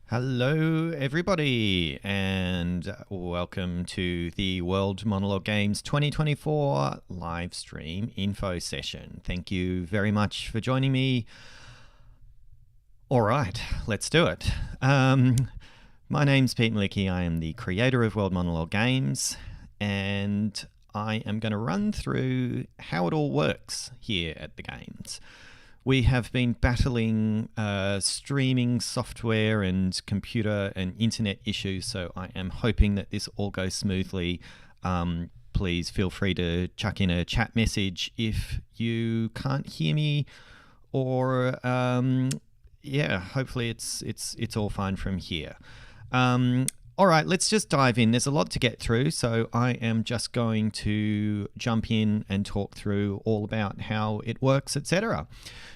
Hello, everybody, and welcome to the World Monologue Games 2024 live stream info session. Thank you very much for joining me. All right, let's do it. My name's Pete Malicki. I am the creator of World Monologue Games, and I am going to run through how it all works here at the games. We have been battling streaming software and computer and internet issues, so I am hoping that this all goes smoothly. Please feel free to chuck in a chat message if you can't hear me, or hopefully it's all fine from here. All right, let's just dive in. There's a lot to get through, so I am just going to jump in and talk through all about how it works, etc.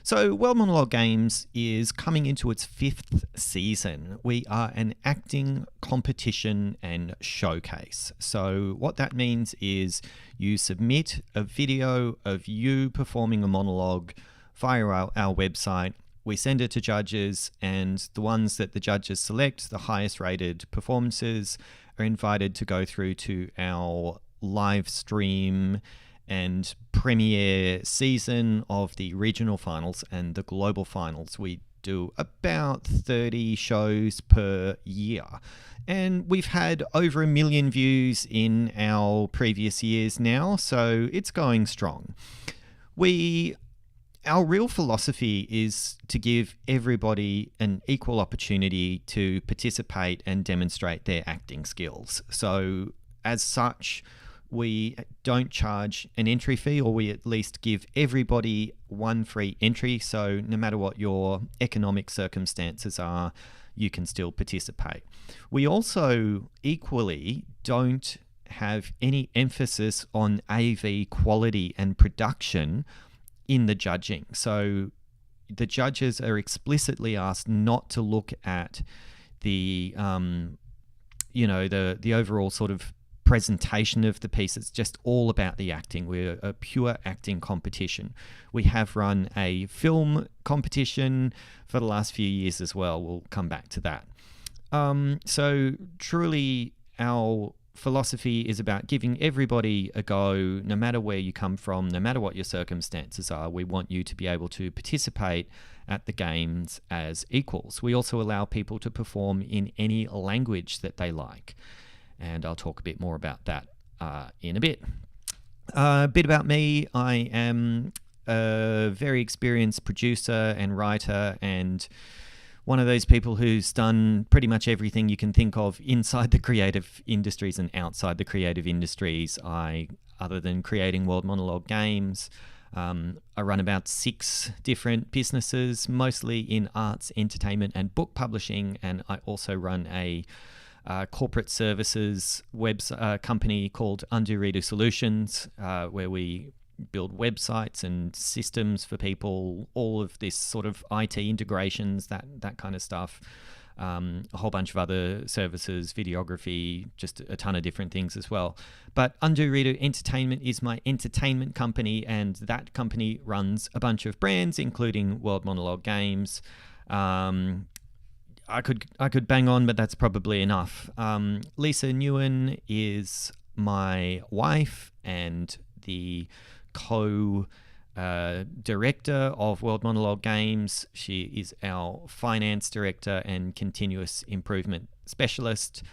So World Monologue Games is coming into its 5th season. We are an acting competition and showcase. So what that means is you submit a video of you performing a monologue via our website. We send it to judges, and the ones that the judges select, the highest rated performances, are invited to go through to our live stream and premiere season of the regional finals and the global finals. We do about 30 shows per year, and we've had over 1 million views in our previous years now, so it's going strong. Our real philosophy is to give everybody an equal opportunity to participate and demonstrate their acting skills. So as such, we don't charge an entry fee, or we at least give everybody one free entry. So no matter what your economic circumstances are, you can still participate. We also equally don't have any emphasis on AV quality and production in the judging. So the judges are explicitly asked not to look at the overall sort of presentation of the piece. It's just all about the acting. We're a pure acting competition. We have run a film competition for the last few years as well. We'll come back to that. So truly our philosophy is about giving everybody a go, no matter where you come from, no matter what your circumstances are. We want you to be able to participate at the games as equals. We also allow people to perform in any language that they like, and I'll talk a bit more about that in a bit. A bit about me. I am a very experienced producer and writer, and one of those people who's done pretty much everything you can think of inside the creative industries and outside the creative industries. Other than creating World Monologue Games, I run about 6 different businesses, mostly in arts, entertainment, and book publishing. And I also run a corporate services company called Undo Redo Solutions, where we build websites and systems for people, all of this sort of IT integrations, that kind of stuff. A whole bunch of other services, videography, just a ton of different things as well. But Undo Redo Entertainment is my entertainment company, and that company runs a bunch of brands, including World Monologue Games. I could bang on, but that's probably enough. Lisa Nguyen is my wife and the co-director of World Monologue Games. She is our finance director and continuous improvement specialist.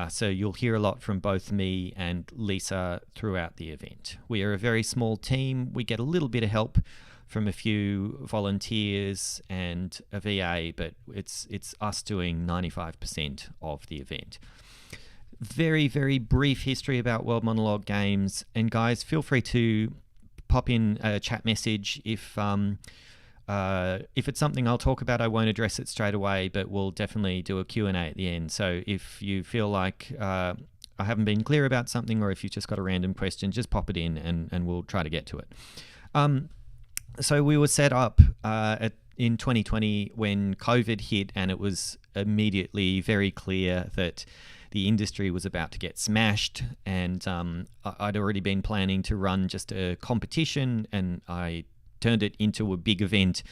So you'll hear a lot from both me and Lisa throughout the event. We are a very small team. We get a little bit of help from a few volunteers and a VA, but it's us doing 95% of the event. Very, very brief history about World Monologue Games. And guys, feel free to pop in a chat message if it's something I'll talk about. I won't address it straight away, but we'll definitely do a Q&A at the end. So if you feel like I haven't been clear about something, or if you've just got a random question, just pop it in and we'll try to get to it. So we were set up in 2020 when COVID hit, and it was immediately very clear that the industry was about to get smashed, and I'd already been planning to run just a competition, and I turned it into a big event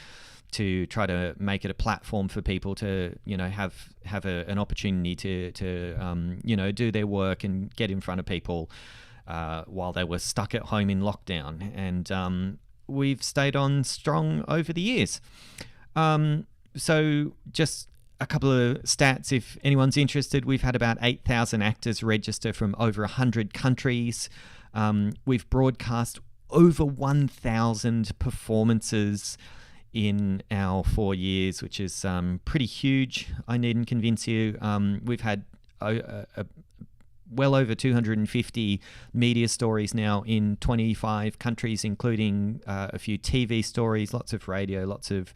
to try to make it a platform for people to, have an opportunity to do their work and get in front of people while they were stuck at home in lockdown. And we've stayed on strong over the years. So just a couple of stats, if anyone's interested. We've had about 8,000 actors register from over 100 countries. We've broadcast over 1,000 performances in our 4 years, which is pretty huge. I needn't convince you. We've had well over 250 media stories now in 25 countries, including a few TV stories, lots of radio, lots of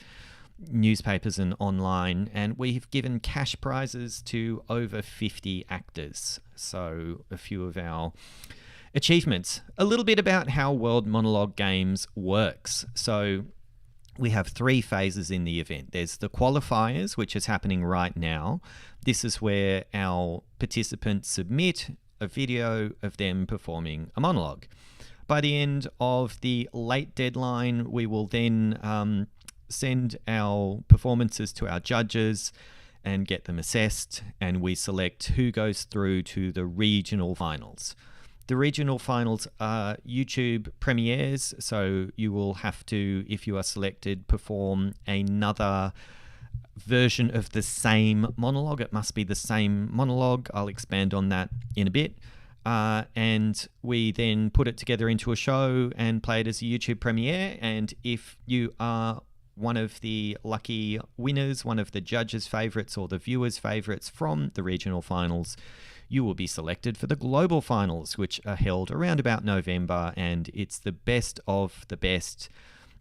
newspapers and online. And we've given cash prizes to over 50 actors. So a few of our achievements. A little bit about how World Monologue Games works. So we have 3 phases in the event. There's the qualifiers, which is happening right now. This is where our participants submit a video of them performing a monologue. By the end of the late deadline, we will then send our performances to our judges and get them assessed, and we select who goes through to the regional finals. The regional finals are YouTube premieres, so you will have to, if you are selected, perform another version of the same monologue. It must be the same monologue. I'll expand on that in a bit. And we then put it together into a show and play it as a YouTube premiere. And if you are one of the lucky winners, one of the judges' favourites or the viewers' favourites from the regional finals, you will be selected for the global finals, which are held around about November, and it's the best of the best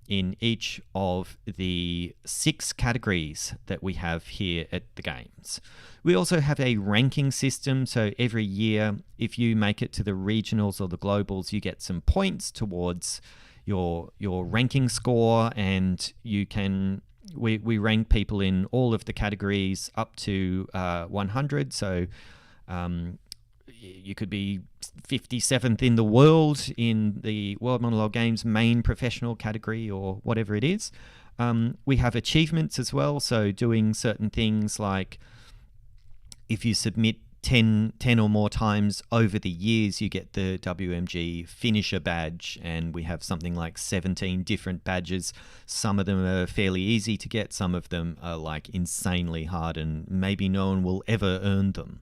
in each of the 6 categories that we have here at the Games. We also have a ranking system, so every year, if you make it to the regionals or the globals, you get some points towards your ranking score, and you can we rank people in all of the categories up to 100. So you could be 57th in the world in the World Monologue Games main professional category or whatever it is. We have achievements as well, so doing certain things like if you submit 10 or more times over the years, you get the WMG finisher badge, and we have something like 17 different badges. Some of them are fairly easy to get, some of them are like insanely hard, and maybe no one will ever earn them.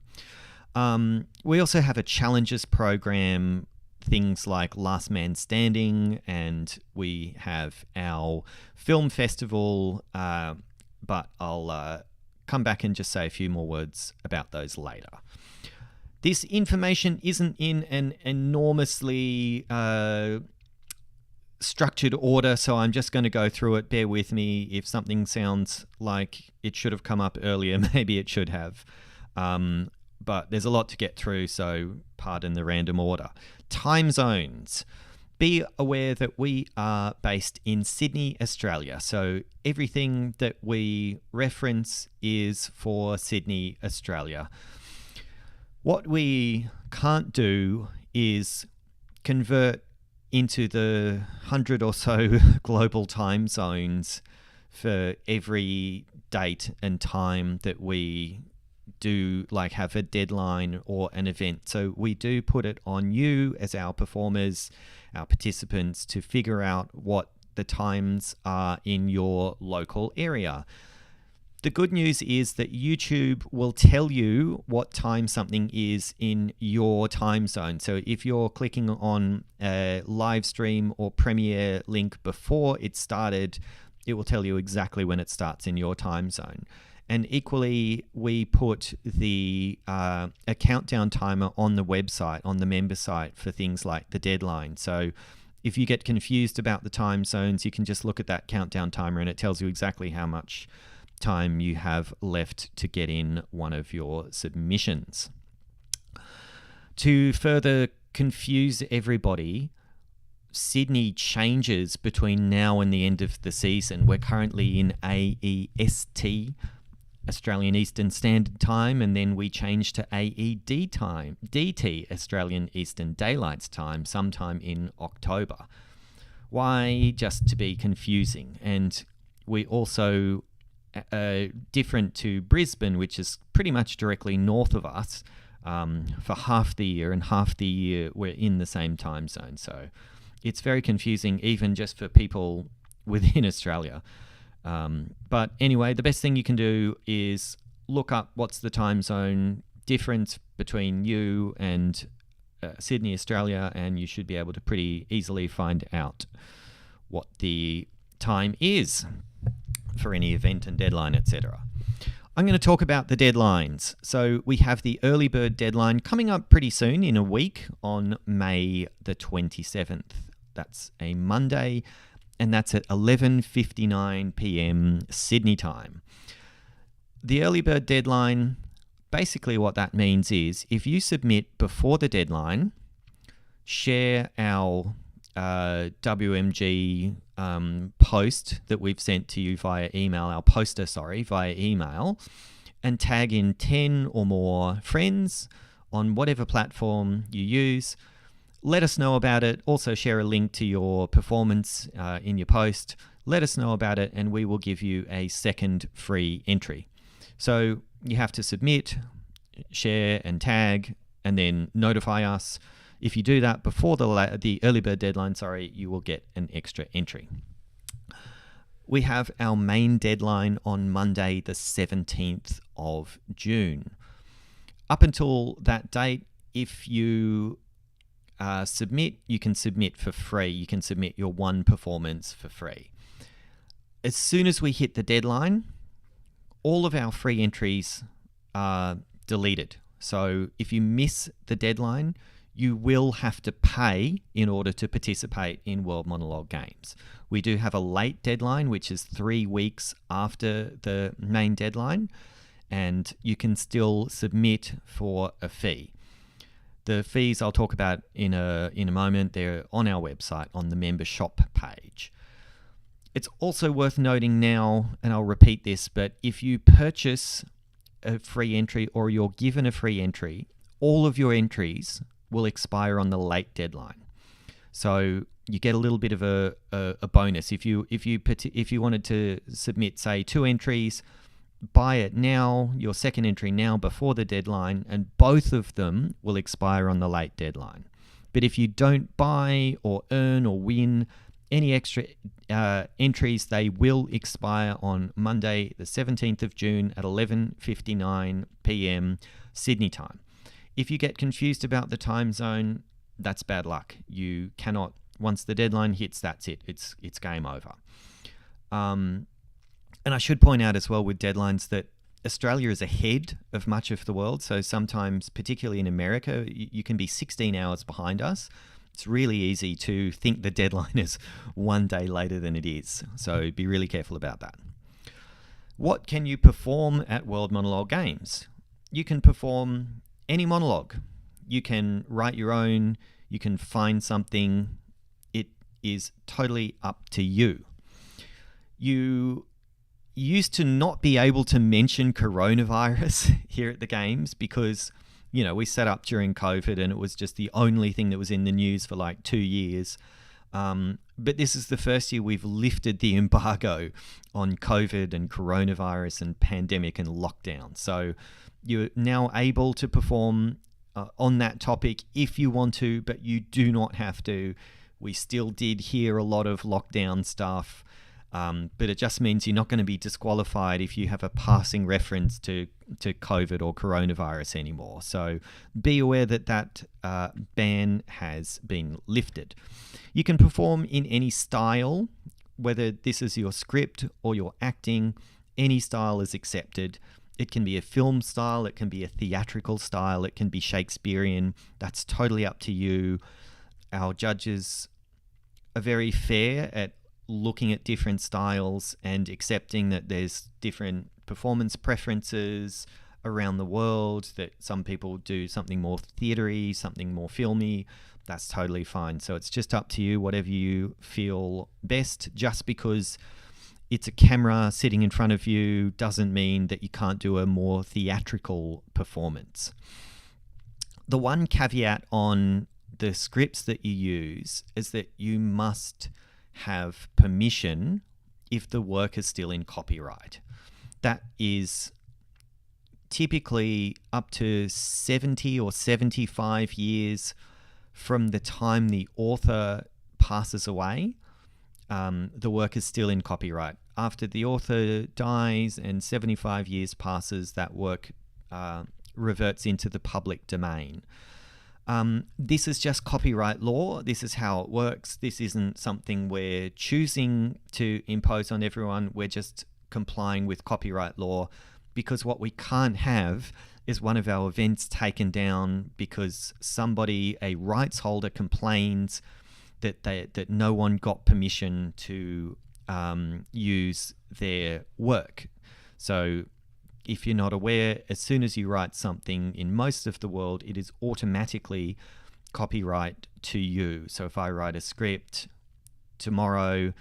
We also have a challenges program, things like Last Man Standing, and we have our film festival, but I'll come back and just say a few more words about those later. This information isn't in an enormously structured order, so I'm just going to go through it. Bear with me. If something sounds like it should have come up earlier, maybe it should have. But there's a lot to get through, so pardon the random order. Time zones. Be aware that we are based in Sydney, Australia. So everything that we reference is for Sydney, Australia. What we can't do is convert into the 100 or so global time zones for every date and time that we do like have a deadline or an event. So we do put it on you as our performers, our participants, to figure out what the times are in your local area. The good news is that YouTube will tell you what time something is in your time zone. So if you're clicking on a live stream or premiere link before it started, it will tell you exactly when it starts in your time zone. And equally, we put a countdown timer on the website, on the member site, for things like the deadline. So if you get confused about the time zones, you can just look at that countdown timer and it tells you exactly how much time you have left to get in one of your submissions. To further confuse everybody, Sydney changes between now and the end of the season. We're currently in AEST, Australian Eastern Standard Time, and then we change to AED time, DT, Australian Eastern Daylight Time, sometime in October. Why? Just to be confusing. And we also, different to Brisbane, which is pretty much directly north of us, for half the year, and half the year we're in the same time zone. So it's very confusing, even just for people within Australia. But anyway, the best thing you can do is look up what's the time zone difference between you and Sydney, Australia, and you should be able to pretty easily find out what the time is for any event and deadline, etc. I'm going to talk about the deadlines. So we have the early bird deadline coming up pretty soon, in a week, on May the 27th. That's a Monday, and that's at 11:59 p.m. Sydney time. The early bird deadline, basically what that means is if you submit before the deadline, share our WMG post that we've sent to you via email, our poster, via email, and tag in 10 or more friends on whatever platform you use. Let us know about it. Also share a link to your performance in your post. Let us know about it, and we will give you a second free entry. So you have to submit, share, and tag, and then notify us. If you do that before the early bird deadline, you will get an extra entry. We have our main deadline on Monday, the 17th of June. Up until that date, if you submit, you can submit for free. You can submit your one performance for free. As soon as we hit the deadline, all of our free entries are deleted. So if you miss the deadline, you will have to pay in order to participate in World Monologue Games. We do have a late deadline, which is 3 weeks after the main deadline, and you can still submit for a fee. The fees I'll talk about in a moment. They're on our website on the member shop page. It's also worth noting now, and I'll repeat this, but if you purchase a free entry or you're given a free entry, all of your entries will expire on the late deadline. So you get a little bit of a bonus. If you wanted to submit, say, 2 entries, buy it now, your second entry now before the deadline, and both of them will expire on the late deadline. But if you don't buy or earn or win any extra entries, they will expire on Monday, the 17th of June at 11:59 p.m. Sydney time. If you get confused about the time zone, that's bad luck. You cannot, once the deadline hits, that's it. It's game over. And I should point out as well with deadlines that Australia is ahead of much of the world. So sometimes, particularly in America, you can be 16 hours behind us. It's really easy to think the deadline is one day later than it is. So be really careful about that. What can you perform at World Monologue Games? You can perform any monologue. You can write your own. You can find something. It is totally up to you. You used to not be able to mention coronavirus here at the games because, we set up during COVID and it was just the only thing that was in the news for like 2 years. But this is the first year we've lifted the embargo on COVID and coronavirus and pandemic and lockdown. So you're now able to perform on that topic if you want to, but you do not have to. We still did hear a lot of lockdown stuff, but it just means you're not going to be disqualified if you have a passing reference to COVID or coronavirus anymore. So be aware that ban has been lifted. You can perform in any style, whether this is your script or your acting. Any style is accepted. It can be a film style, it can be a theatrical style, it can be Shakespearean. That's totally up to you. Our judges are very fair at looking at different styles and accepting that there's different performance preferences around the world, that some people do something more theatery, something more filmy. That's totally fine. So it's just up to you, whatever you feel best. Just because it's a camera sitting in front of you doesn't mean that you can't do a more theatrical performance. The one caveat on the scripts that you use is that you must have permission if the work is still in copyright. That is typically up to 70 or 75 years from the time the author passes away. The work is still in copyright. After the author dies and 75 years passes, that work reverts into the public domain. This is just copyright law. This is how it works. This isn't something we're choosing to impose on everyone. We're just complying with copyright law, because what we can't have is one of our events taken down because somebody, a rights holder, complains that no one got permission to use their work. So if you're not aware, as soon as you write something in most of the world, it is automatically copyright to you. So if I write a script tomorrow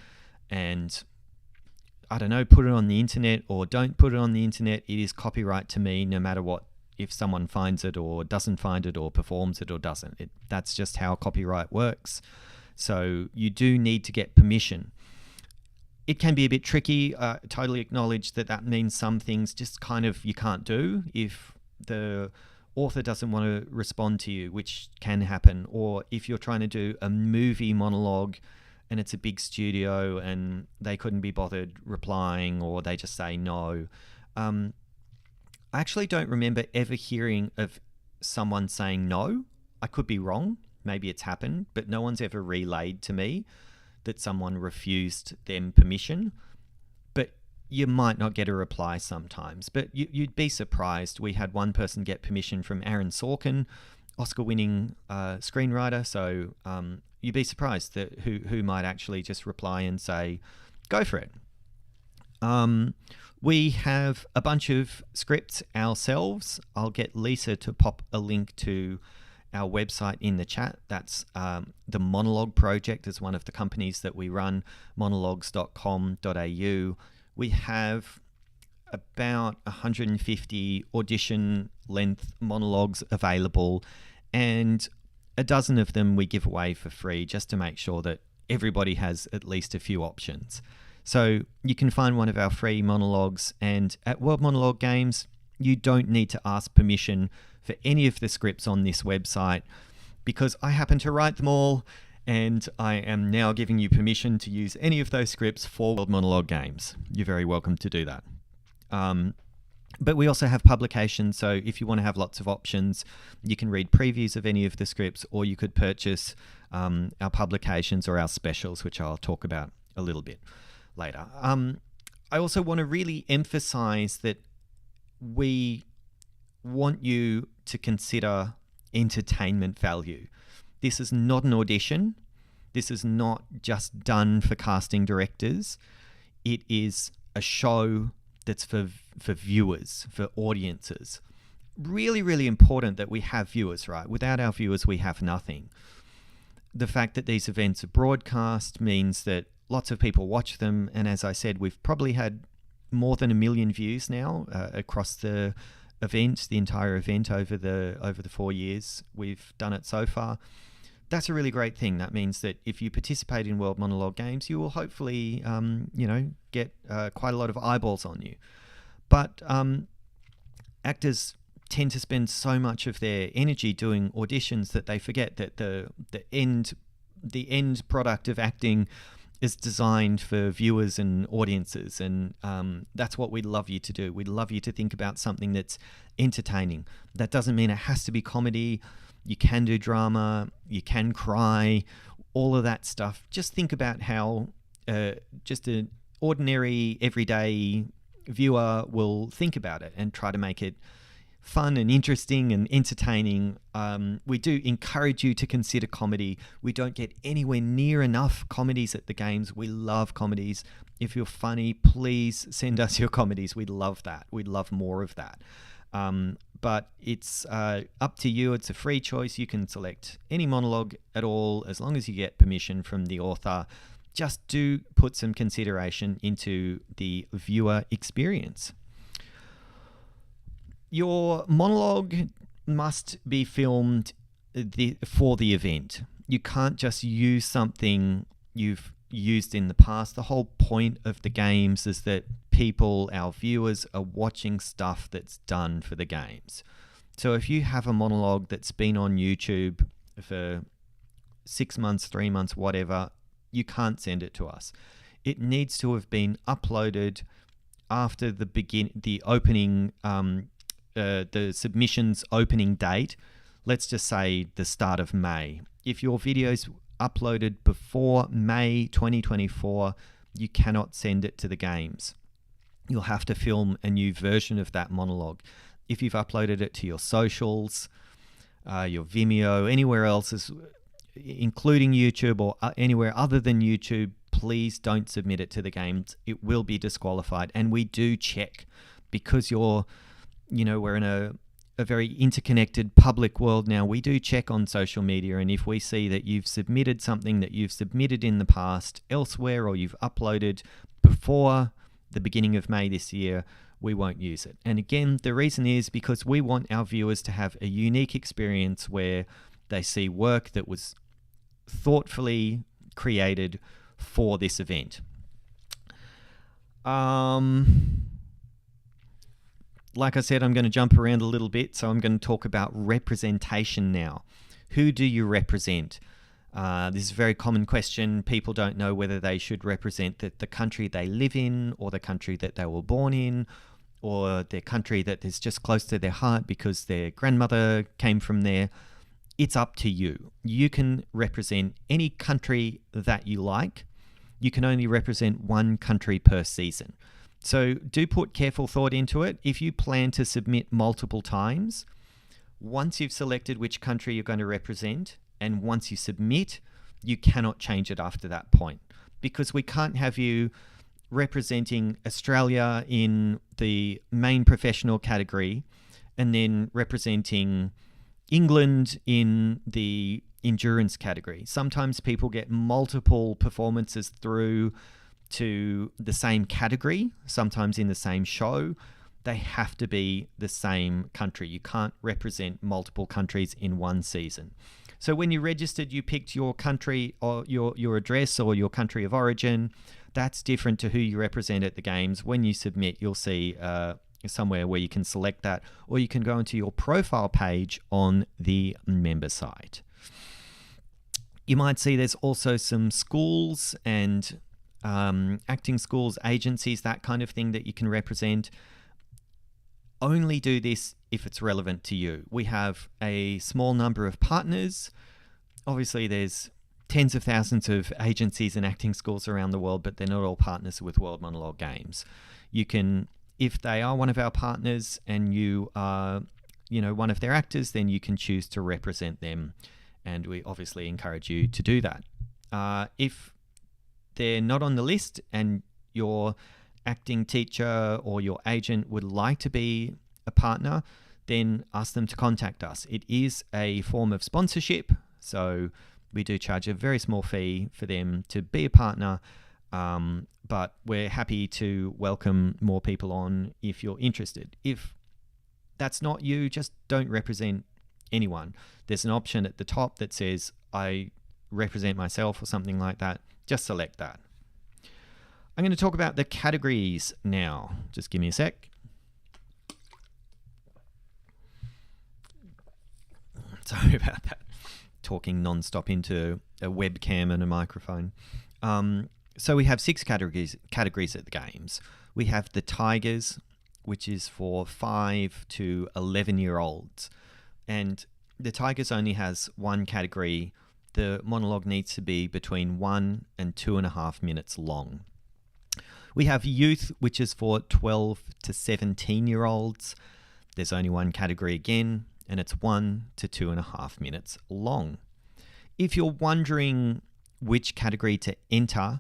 and, I don't know, put it on the internet or don't put it on the internet, it is copyright to me no matter what, if someone finds it or doesn't find it or performs it or doesn't. That's just how copyright works. So you do need to get permission. It can be a bit tricky. Totally acknowledge that means some things just kind of you can't do if the author doesn't want to respond to you, which can happen. Or if you're trying to do a movie monologue and it's a big studio and they couldn't be bothered replying, or they just say no. I actually don't remember ever hearing of someone saying no. I could be wrong. Maybe it's happened, but no one's ever relayed to me that someone refused them permission. But you might not get a reply sometimes. But you'd be surprised. We had one person get permission from Aaron Sorkin, Oscar-winning screenwriter. So you'd be surprised that who might actually just reply and say, go for it. We have a bunch of scripts ourselves. I'll get Lisa to pop a link to our website in the chat. That's the Monologue Project is one of the companies that we run, monologues.com.au. We have about 150 audition length monologues available, and a dozen of them we give away for free just to make sure that everybody has at least a few options. So you can find one of our free monologues, and at World Monologue Games, you don't need to ask permission for any of the scripts on this website, because I happen to write them all, and I am now giving you permission to use any of those scripts for World Monologue Games. You're very welcome to do that. But we also have publications, so if you want to have lots of options, you can read previews of any of the scripts, or you could purchase our publications or our specials, which I'll talk about a little bit later. I also want to really emphasize that we want you to consider entertainment value. This is not an audition. This is not just done for casting directors. It is a show that's for viewers, for audiences. Really, really important that we have viewers, right? Without our viewers, we have nothing. The fact that these events are broadcast means that lots of people watch them. And as I said, we've probably had more than 1 million views now across the event, the entire event over the 4 years we've done it so far. That's a really great thing. That means that if you participate in World Monologue Games, you will hopefully, get quite a lot of eyeballs on you. But actors tend to spend so much of their energy doing auditions that they forget that the end product of acting is designed for viewers and audiences, and that's what we'd love you to do. We'd love you to think about something that's entertaining. That doesn't mean it has to be comedy. You can do drama, you can cry, all of that stuff. Just think about how just an ordinary, everyday viewer will think about it and try to make it fun and interesting and entertaining. We do encourage you to consider comedy. We don't get anywhere near enough comedies at the games. We love comedies. If you're funny, please send us your comedies. We'd love that. We'd love more of that. But it's up to you. It's a free choice. You can select any monologue at all as long as you get permission from the author. Just do put some consideration into the viewer experience. Your monologue must be filmed for the event. You can't just use something you've used in the past. The whole point of the games is that people, our viewers, are watching stuff that's done for the games. So if you have a monologue that's been on YouTube for 6 months, 3 months, whatever, you can't send it to us. It needs to have been uploaded after the opening, the submission's opening date. Let's just say the start of May. If your video's uploaded before May 2024, you cannot send it to the games. You'll have to film a new version of that monologue. If you've uploaded it to your socials, your Vimeo, anywhere else, including YouTube or anywhere other than YouTube, please don't submit it to the games. It will be disqualified. And we do check, because we're in a very interconnected public world now. We do check on social media, and if we see that you've submitted something that you've submitted in the past elsewhere, or you've uploaded before the beginning of May this year, we won't use it. And again, the reason is because we want our viewers to have a unique experience where they see work that was thoughtfully created for this event. Like I said, I'm going to jump around a little bit, so I'm going to talk about representation now. Who do you represent? This is a very common question. People don't know whether they should represent the country they live in, or the country that they were born in, or their country that is just close to their heart because their grandmother came from there. It's up to you. You can represent any country that you like. You can only represent one country per season. So do put careful thought into it. If you plan to submit multiple times, once you've selected which country you're going to represent, and once you submit, you cannot change it after that point, because we can't have you representing Australia in the main professional category and then representing England in the endurance category. Sometimes people get multiple performances through to the same category, sometimes in the same show. They have to be the same country. You can't represent multiple countries in one season. So when you registered, you picked your country or your address or your country of origin. That's different to who you represent at the games. When you submit, you'll see somewhere where you can select that, or you can go into your profile page on the member site. You might see there's also some schools and acting schools, agencies, that kind of thing that you can represent. Only do this if it's relevant to you. We have a small number of partners. Obviously, there's tens of thousands of agencies and acting schools around the world, but they're not all partners with World Monologue Games. You can, if they are one of our partners and you are, one of their actors, then you can choose to represent them, and we obviously encourage you to do that. If they're not on the list and your acting teacher or your agent would like to be a partner, then ask them to contact us. It is a form of sponsorship, so we do charge a very small fee for them to be a partner, but we're happy to welcome more people on if you're interested. If that's not you, just don't represent anyone. There's an option at the top that says I represent myself or something like that. Just select that. I'm going to talk about the categories now. Just give me a sec. Sorry about that. Talking non-stop into a webcam and a microphone. So we have 6 categories at the games. We have the Tigers, which is for 5 to 11-year-olds. And the Tigers only has one category. The monologue needs to be between 1 and 2.5 minutes long. We have Youth, which is for 12 to 17-year-olds. There's only one category again, and it's 1 to 2.5 minutes long. If you're wondering which category to enter,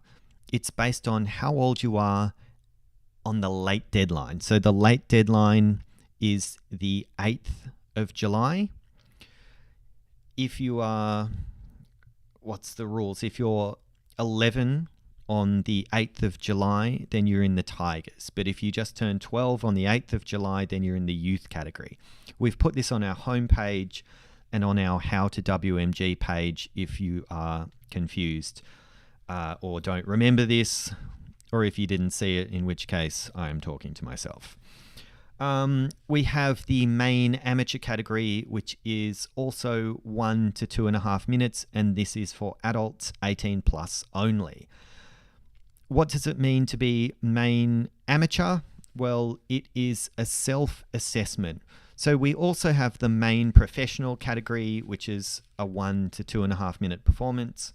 it's based on how old you are on the late deadline. So the late deadline is the 8th of July. If you are, what's the rules? If you're 11 on the 8th of July, then you're in the Tigers. But if you just turn 12 on the 8th of July, then you're in the Youth category. We've put this on our homepage and on our How to WMG page if you are confused. or don't remember this, or if you didn't see it, in which case I am talking to myself. We have the main amateur category, which is also 1 to 2.5 minutes, and this is for adults 18 plus only. What does it mean to be main amateur? Well, it is a self-assessment. So we also have the main professional category, which is a 1 to 2.5 minute performance.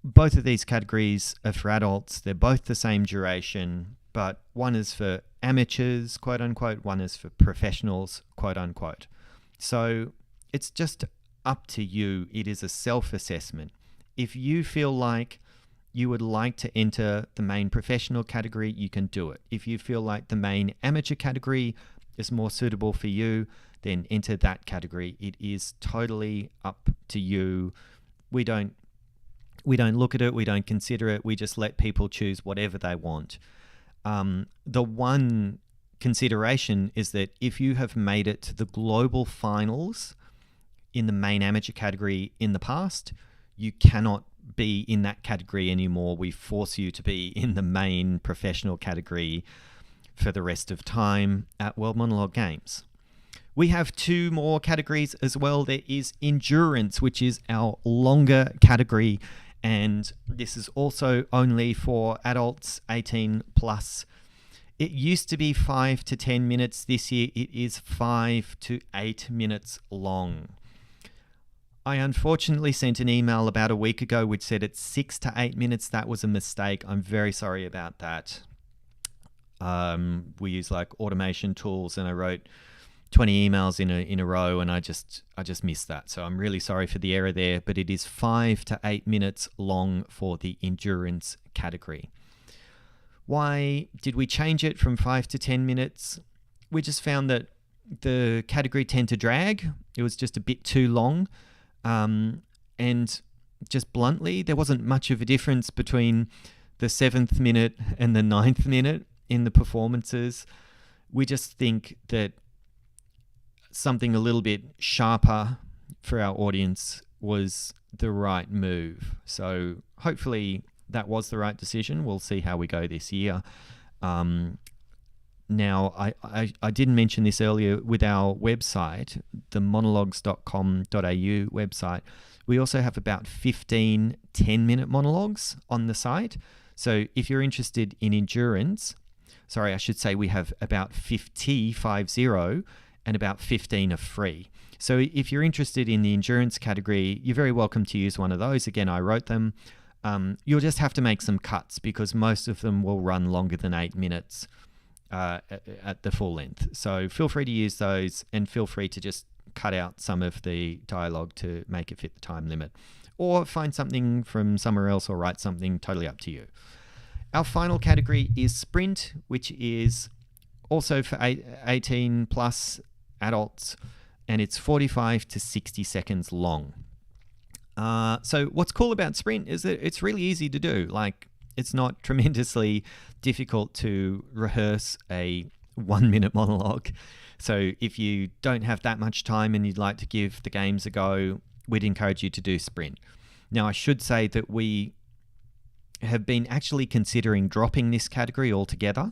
Both of these categories are for adults. They're both the same duration, but one is for amateurs, quote unquote, one is for professionals, quote unquote. So it's just up to you. It is a self-assessment. If you feel like you would like to enter the main professional category, you can do it. If you feel like the main amateur category is more suitable for you, then enter that category. It is totally up to you. We don't look at it, we don't consider it, we just let people choose whatever they want. The one consideration is that if you have made it to the global finals in the main amateur category in the past, you cannot be in that category anymore. We force you to be in the main professional category for the rest of time at World Monologue Games. We have 2 more categories as well. There is endurance, which is our longer category, and this is also only for adults 18 plus. It used to be 5 to 10 minutes. This year it is 5 to 8 minutes long. I unfortunately sent an email about a week ago which said it's 6 to 8 minutes. That was a mistake. I'm very sorry about that. We use like automation tools, and I wrote 20 emails in a row, and I just missed that. So I'm really sorry for the error there, but it is 5 to 8 minutes long for the endurance category. Why did we change it from 5 to 10 minutes? We just found that the category tend to drag. It was just a bit too long. And just bluntly, there wasn't much of a difference between the 7th minute and the 9th minute in the performances. We just think that something a little bit sharper for our audience was the right move. So hopefully that was the right decision. We'll see how we go this year. Now, I didn't mention this earlier with our website, the monologues.com.au website. We also have about 15 10-minute monologues on the site. So if you're interested in endurance, sorry, I should say we have about 50, and about 15 are free. So if you're interested in the endurance category, you're very welcome to use one of those. Again, I wrote them. You'll just have to make some cuts because most of them will run longer than 8 minutes. At the full length. So feel free to use those, and feel free to just cut out some of the dialogue to make it fit the time limit, or find something from somewhere else, or write something, totally up to you. Our final category is sprint, which is also for 18 plus adults, and it's 45 to 60 seconds long. So what's cool about sprint is that it's really easy to do. Like, it's not tremendously difficult to rehearse a 1-minute monologue. So if you don't have that much time and you'd like to give the games a go, we'd encourage you to do sprint. Now, I should say that we have been actually considering dropping this category altogether,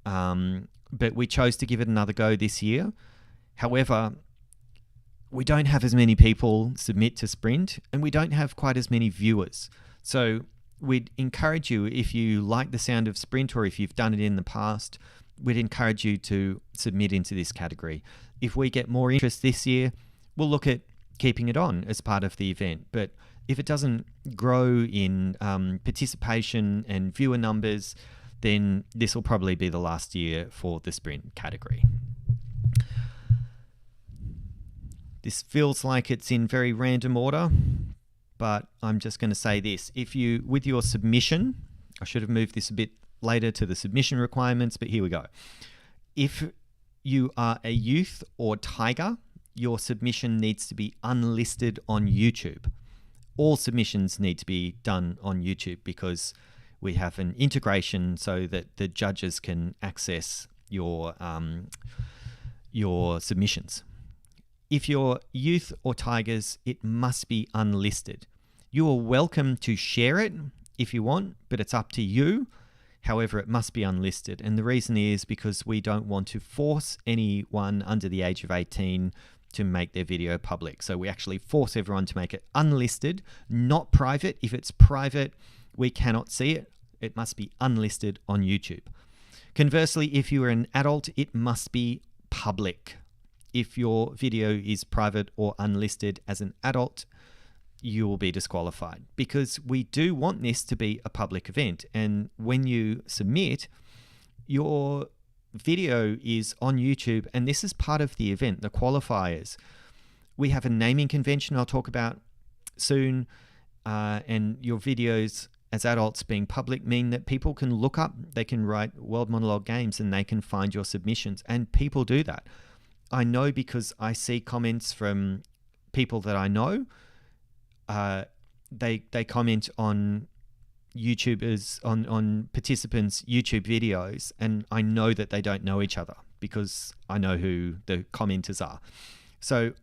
but we chose to give it another go this year. However, we don't have as many people submit to sprint, and we don't have quite as many viewers. So we'd encourage you, if you like the sound of sprint, or if you've done it in the past, we'd encourage you to submit into this category. If we get more interest this year, we'll look at keeping it on as part of the event. But if it doesn't grow in participation and viewer numbers, then this will probably be the last year for the sprint category. This feels like it's in very random order, but I'm just going to say this. If you, with your submission, I should have moved this a bit later to the submission requirements, but here we go. If you are a youth or tiger, your submission needs to be unlisted on YouTube. All submissions need to be done on YouTube because we have an integration so that the judges can access your submissions. If you're youth or tigers, it must be unlisted. You are welcome to share it if you want, but it's up to you. However, it must be unlisted. And the reason is because we don't want to force anyone under the age of 18 to make their video public. So we actually force everyone to make it unlisted, not private. If it's private, we cannot see it. It must be unlisted on YouTube. Conversely, if you are an adult, it must be public. If your video is private or unlisted as an adult, you will be disqualified, because we do want this to be a public event. And when you submit, your video is on YouTube, and this is part of the event, the qualifiers. We have a naming convention I'll talk about soon, and your videos as adults being public mean that people can look up, they can write World Monologue Games, and they can find your submissions, and people do that. I know because I see comments from people that I know. They comment on YouTubers, on participants' YouTube videos, and I know that they don't know each other because I know who the commenters are. So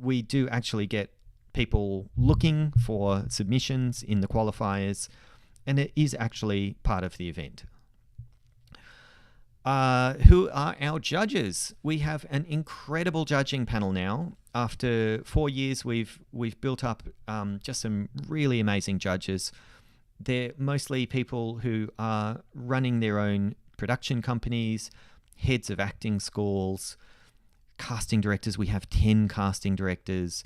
we do actually get people looking for submissions in the qualifiers, and it is actually part of the event. Who are our judges? We have an incredible judging panel now. After 4 years, we've built up just some really amazing judges. They're mostly people who are running their own production companies, heads of acting schools, casting directors. We have 10 casting directors.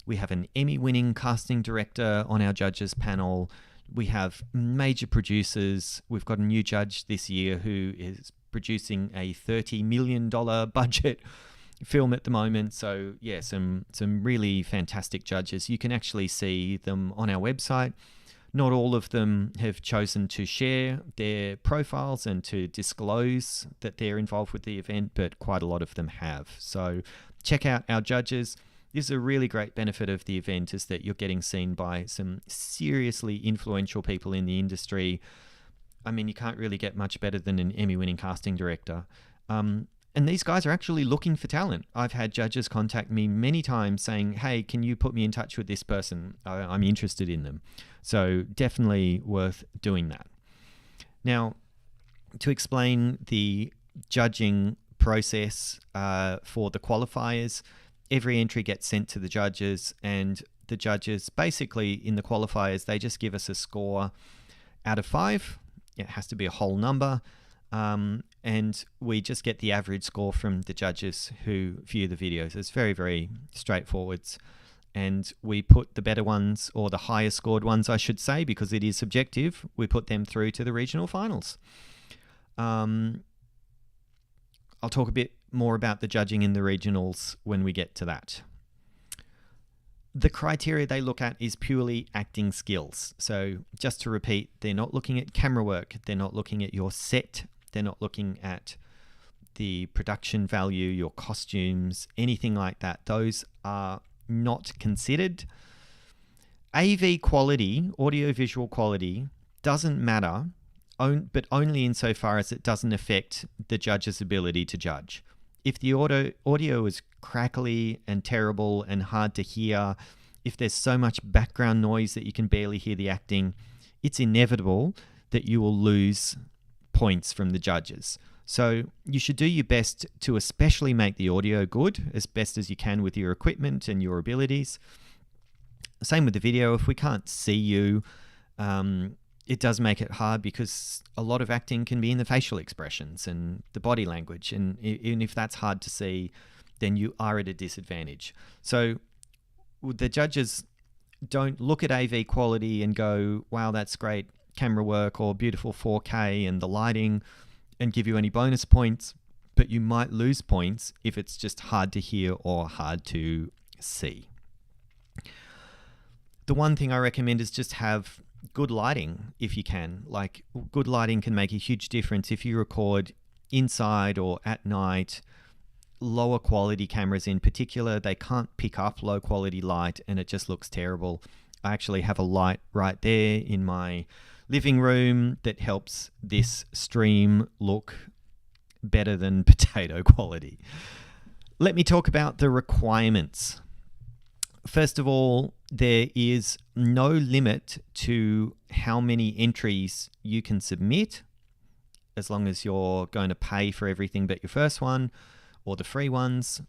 We have an Emmy-winning casting director on our judges panel. We have major producers. We've got a new judge this year who is producing a $30 million budget film at the moment. So yeah, some really fantastic judges. You can actually see them on our website. Not all of them have chosen to share their profiles and to disclose that they're involved with the event, but quite a lot of them have. So check out our judges. This is a really great benefit of the event, is that you're getting seen by some seriously influential people in the industry. I mean, you can't really get much better than an Emmy-winning casting director. And these guys are actually looking for talent. I've had judges contact me many times saying, hey, can you put me in touch with this person? I'm interested in them. So definitely worth doing that. Now, to explain the judging process for the qualifiers, every entry gets sent to the judges, and the judges basically in the qualifiers, they just give us a score out of 5. It has to be a whole number. And we just get the average score from the judges who view the videos. It's very, very straightforward. And we put the better ones, or the higher scored ones, I should say, because it is subjective, we put them through to the regional finals. I'll talk a bit more about the judging in the regionals when we get to that. The criteria they look at is purely acting skills. So just to repeat, they're not looking at camera work. They're not looking at your set. They're not looking at the production value, your costumes, anything like that. Those are not considered. AV quality, audio-visual quality, doesn't matter, but only insofar as it doesn't affect the judge's ability to judge. If the audio is crackly and terrible and hard to hear, if there's so much background noise that you can barely hear the acting, it's inevitable that you will lose points from the judges. So you should do your best to especially make the audio good, as best as you can with your equipment and your abilities. Same with the video. If we can't see you, it does make it hard, because a lot of acting can be in the facial expressions and the body language. And even if that's hard to see, then you are at a disadvantage. So the judges don't look at AV quality and go, wow, that's great camera work or beautiful 4K and the lighting, and give you any bonus points, but you might lose points if it's just hard to hear or hard to see. The one thing I recommend is just have good lighting if you can. Like, good lighting can make a huge difference if you record inside or at night. Lower quality cameras in particular, they can't pick up low quality light and it just looks terrible. I actually have a light right there in my living room that helps this stream look better than potato quality. Let me talk about the requirements. First of all, there is no limit to how many entries you can submit, as long as you're going to pay for everything but your first one, or the free ones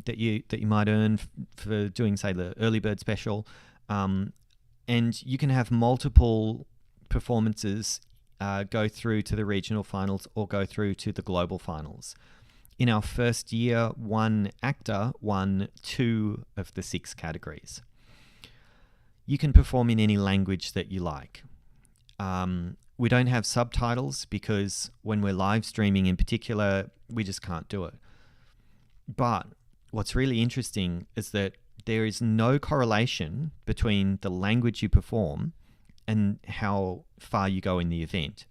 that you might earn for doing, say, the early bird special. And you can have multiple performances go through to the regional finals or go through to the global finals. In our first year, one actor won 2 of the 6 categories. You can perform in any language that you like. We don't have subtitles because when we're live streaming in particular, we just can't do it. But what's really interesting is that there is no correlation between the language you perform and how far you go in the event.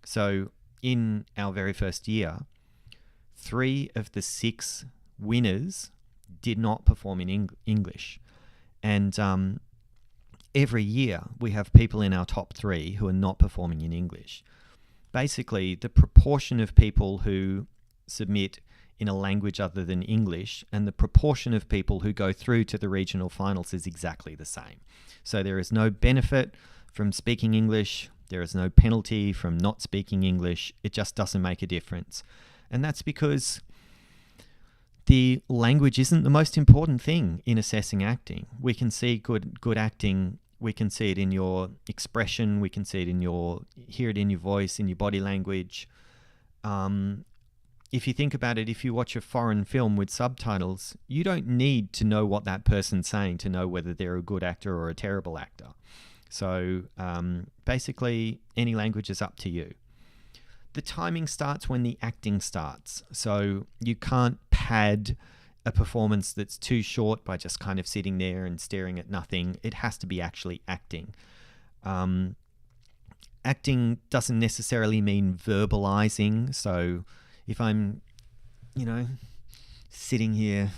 So in our very first year, 3 of the 6 winners did not perform in English. And every year we have people in our top 3 who are not performing in English. Basically, the proportion of people who submit in a language other than English and the proportion of people who go through to the regional finals is exactly the same. So there is no benefit from speaking English. There is no penalty from not speaking English. It just doesn't make a difference. And that's because the language isn't the most important thing in assessing acting. We can see good acting. We can see it in your expression. We can see it hear it in your voice, in your body language. If you think about it, if you watch a foreign film with subtitles, you don't need to know what that person's saying to know whether they're a good actor or a terrible actor. So basically, any language is up to you. The timing starts when the acting starts. So you can't pad a performance that's too short by just kind of sitting there and staring at nothing. It has to be actually acting. Acting doesn't necessarily mean verbalizing. So if I'm, sitting here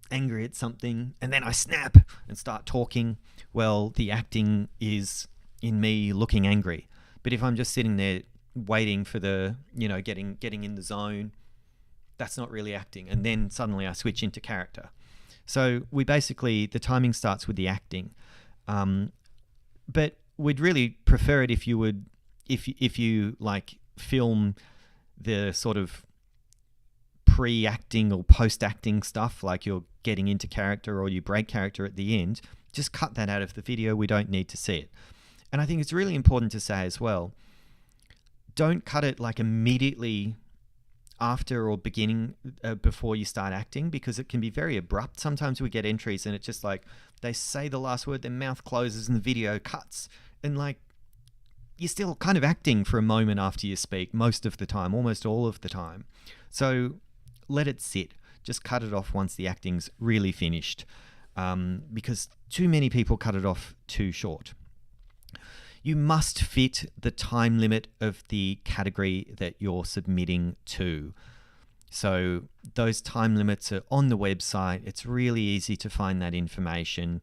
angry at something and then I snap and start talking, well, the acting is in me looking angry. But if I'm just sitting there waiting for the, getting in the zone, that's not really acting. And then suddenly I switch into character. So the timing starts with the acting. But we'd really prefer it if you film the sort of pre-acting or post-acting stuff, like you're getting into character or you break character at the end. Just cut that out of the video. We don't need to see it. And I think it's really important to say as well, don't cut it like immediately after or beginning before you start acting, because it can be very abrupt. Sometimes we get entries and it's just like they say the last word, their mouth closes and the video cuts, and you're still kind of acting for a moment after you speak most of the time, almost all of the time. So let it sit. Just cut it off once the acting's really finished, because too many people cut it off too short. You must fit the time limit of the category that you're submitting to. So those time limits are on the website. It's really easy to find that information.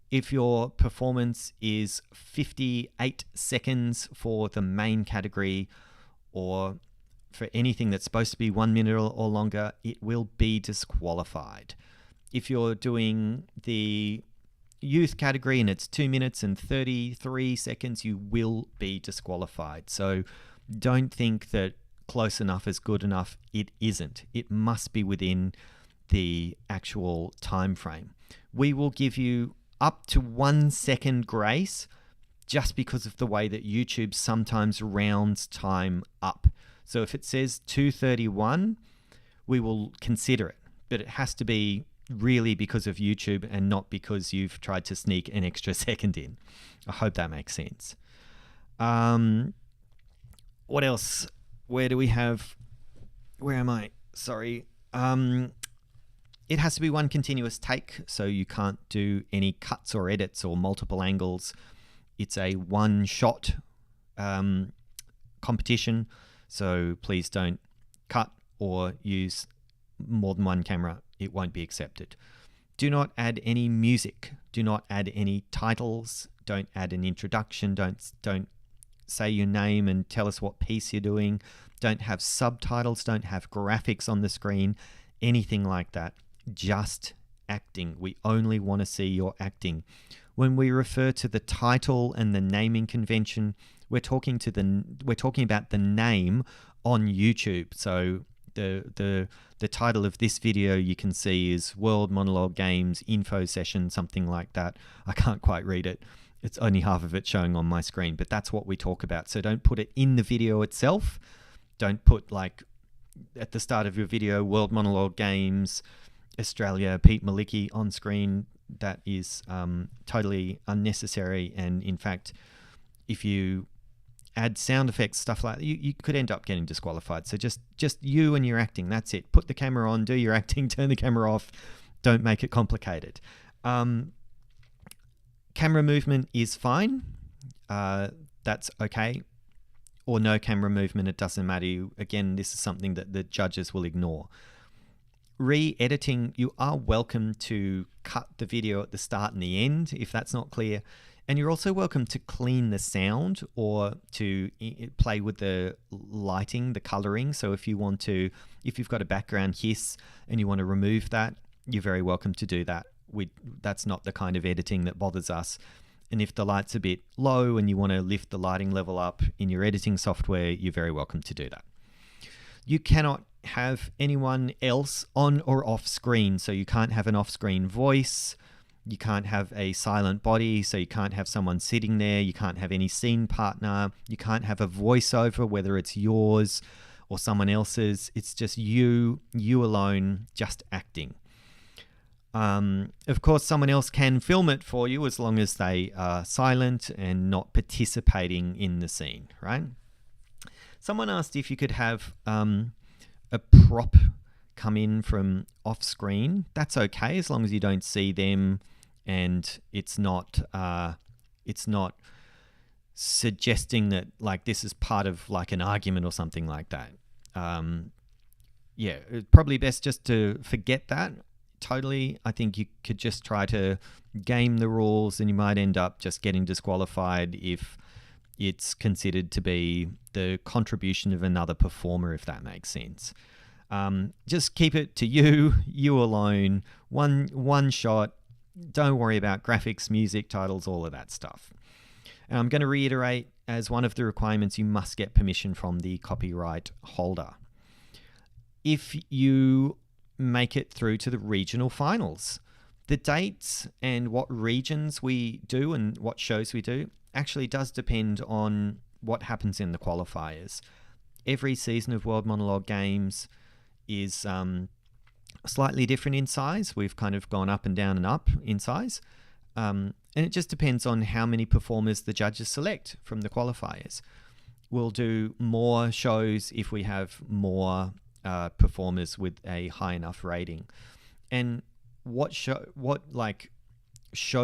If your performance is 58 seconds for the main category, or for anything that's supposed to be 1 minute or longer, it will be disqualified. If you're doing the youth category and it's 2 minutes and 33 seconds, you will be disqualified. So don't think that close enough is good enough. It isn't. It must be within the actual time frame. We will give you up to 1 second grace just because of the way that YouTube sometimes rounds time up. So if it says 2:31, we will consider it, but it has to be really because of YouTube and not because you've tried to sneak an extra second in. I hope that makes sense. What else? Where am I? Sorry. It has to be one continuous take, so you can't do any cuts or edits or multiple angles. It's a one-shot competition, so please don't cut or use more than one camera. It won't be accepted. Do not add any music. Do not add any titles. Don't add an introduction. Don't say your name and tell us what piece you're doing. Don't have subtitles. Don't have graphics on the screen. Anything like that. Just acting. We only want to see your acting. When we refer to the title and the naming convention, we're talking about the name on YouTube. So the title of this video you can see is World Monologue Games info session, something like that. I can't quite read it. It's only half of it showing on my screen, but that's what we talk about. So don't put it in the video itself. Don't put like at the start of your video, World Monologue Games, Australia, Pete Malicki on screen. That is totally unnecessary. And in fact, if you add sound effects, stuff like that, you could end up getting disqualified. So just you and your acting, that's it. Put the camera on, do your acting, turn the camera off. Don't make it complicated. Camera movement is fine. That's okay. Or no camera movement, it doesn't matter. Again, this is something that the judges will ignore. Re-editing, you are welcome to cut the video at the start and the end if that's not clear. And you're also welcome to clean the sound or to play with the lighting, the coloring. So if you've got a background hiss and you want to remove that, you're very welcome to do that. That's not the kind of editing that bothers us. And if the light's a bit low and you want to lift the lighting level up in your editing software, you're very welcome to do that. You cannot have anyone else on or off screen. So you can't have an off-screen voice. You can't have a silent body, so you can't have someone sitting there. You can't have any scene partner. You can't have a voiceover, whether it's yours or someone else's. It's just you alone, just acting. Of course, someone else can film it for you as long as they are silent and not participating in the scene, right? Someone asked if you could have a prop come in from off screen. That's okay as long as you don't see them and it's not suggesting that like this is part of like an argument or something like that. Yeah, it's probably best just to forget that totally. I think you could just try to game the rules and you might end up just getting disqualified if it's considered to be the contribution of another performer, if that makes sense. Just keep it to you alone, one shot. Don't worry about graphics, music, titles, all of that stuff. And I'm going to reiterate, as one of the requirements, you must get permission from the copyright holder. If you make it through to the regional finals, the dates and what regions we do and what shows we do actually does depend on what happens in the qualifiers. Every season of World Monologue Games is slightly different in size. We've kind of gone up and down and up in size. And it just depends on how many performers the judges select from the qualifiers. We'll do more shows if we have more performers with a high enough rating. And what show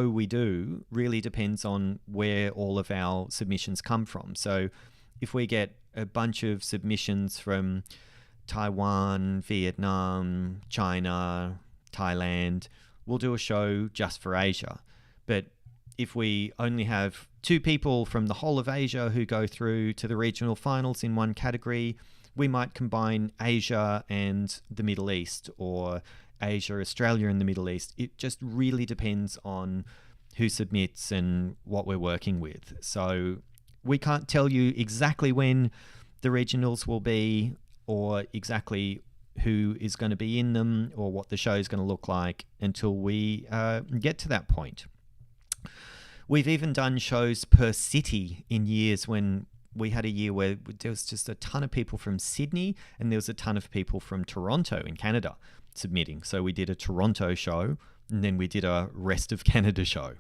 we do really depends on where all of our submissions come from. So if we get a bunch of submissions from Taiwan, Vietnam, China, Thailand, we'll do a show just for Asia. But if we only have 2 people from the whole of Asia who go through to the regional finals in one category, we might combine Asia and the Middle East, or Asia, Australia, and the Middle East. It just really depends on who submits and what we're working with. So we can't tell you exactly when the regionals will be, or exactly who is going to be in them, or what the show is going to look like until we get to that point. We've even done shows per city in years when we had a year where there was just a ton of people from Sydney and there was a ton of people from Toronto in Canada submitting. So we did a Toronto show and then we did a rest of Canada show.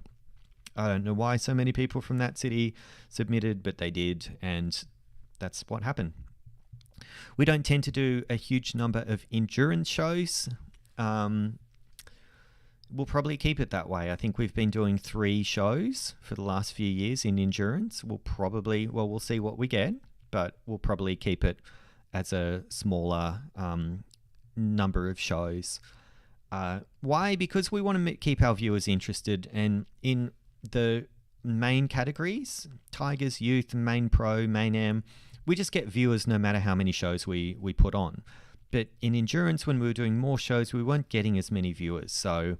I don't know why so many people from that city submitted, but they did, and that's what happened. We don't tend to do a huge number of endurance shows. We'll probably keep it that way. I think we've been doing 3 shows for the last few years in endurance. We'll see what we get, but we'll probably keep it as a smaller number of shows. Why? Because we want to keep our viewers interested, and in the main categories, Tigers, Youth, Main Pro, Main Am, we just get viewers no matter how many shows we put on. But in endurance, when we were doing more shows, we weren't getting as many viewers. So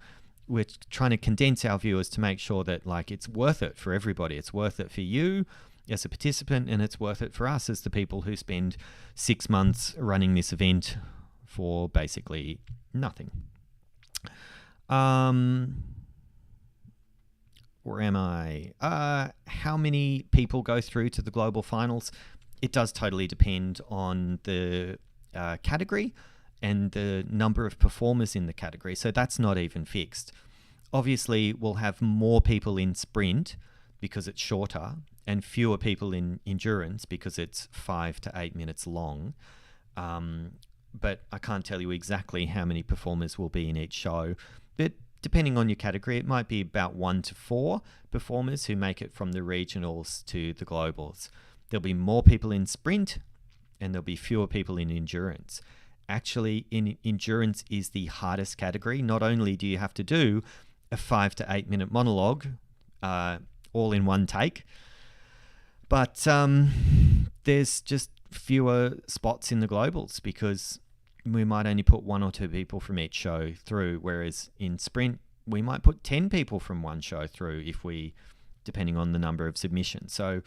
we're trying to condense our viewers to make sure that like it's worth it for everybody. It's worth it for you as a participant, and it's worth it for us as the people who spend 6 months running this event for basically nothing. Where am I? How many people go through to the global finals? It does totally depend on the category and the number of performers in the category. So that's not even fixed. Obviously, we'll have more people in sprint because it's shorter, and fewer people in endurance because it's 5 to 8 minutes long. But I can't tell you exactly how many performers will be in each show. But depending on your category, it might be about 1 to 4 performers who make it from the regionals to the globals. There'll be more people in sprint, and there'll be fewer people in endurance. Actually, in endurance is the hardest category. Not only do you have to do a 5 to 8 minute monologue all in one take, but there's just fewer spots in the globals because we might only put 1 or 2 people from each show through, whereas in sprint we might put 10 people from one show through depending on the number of submissions. So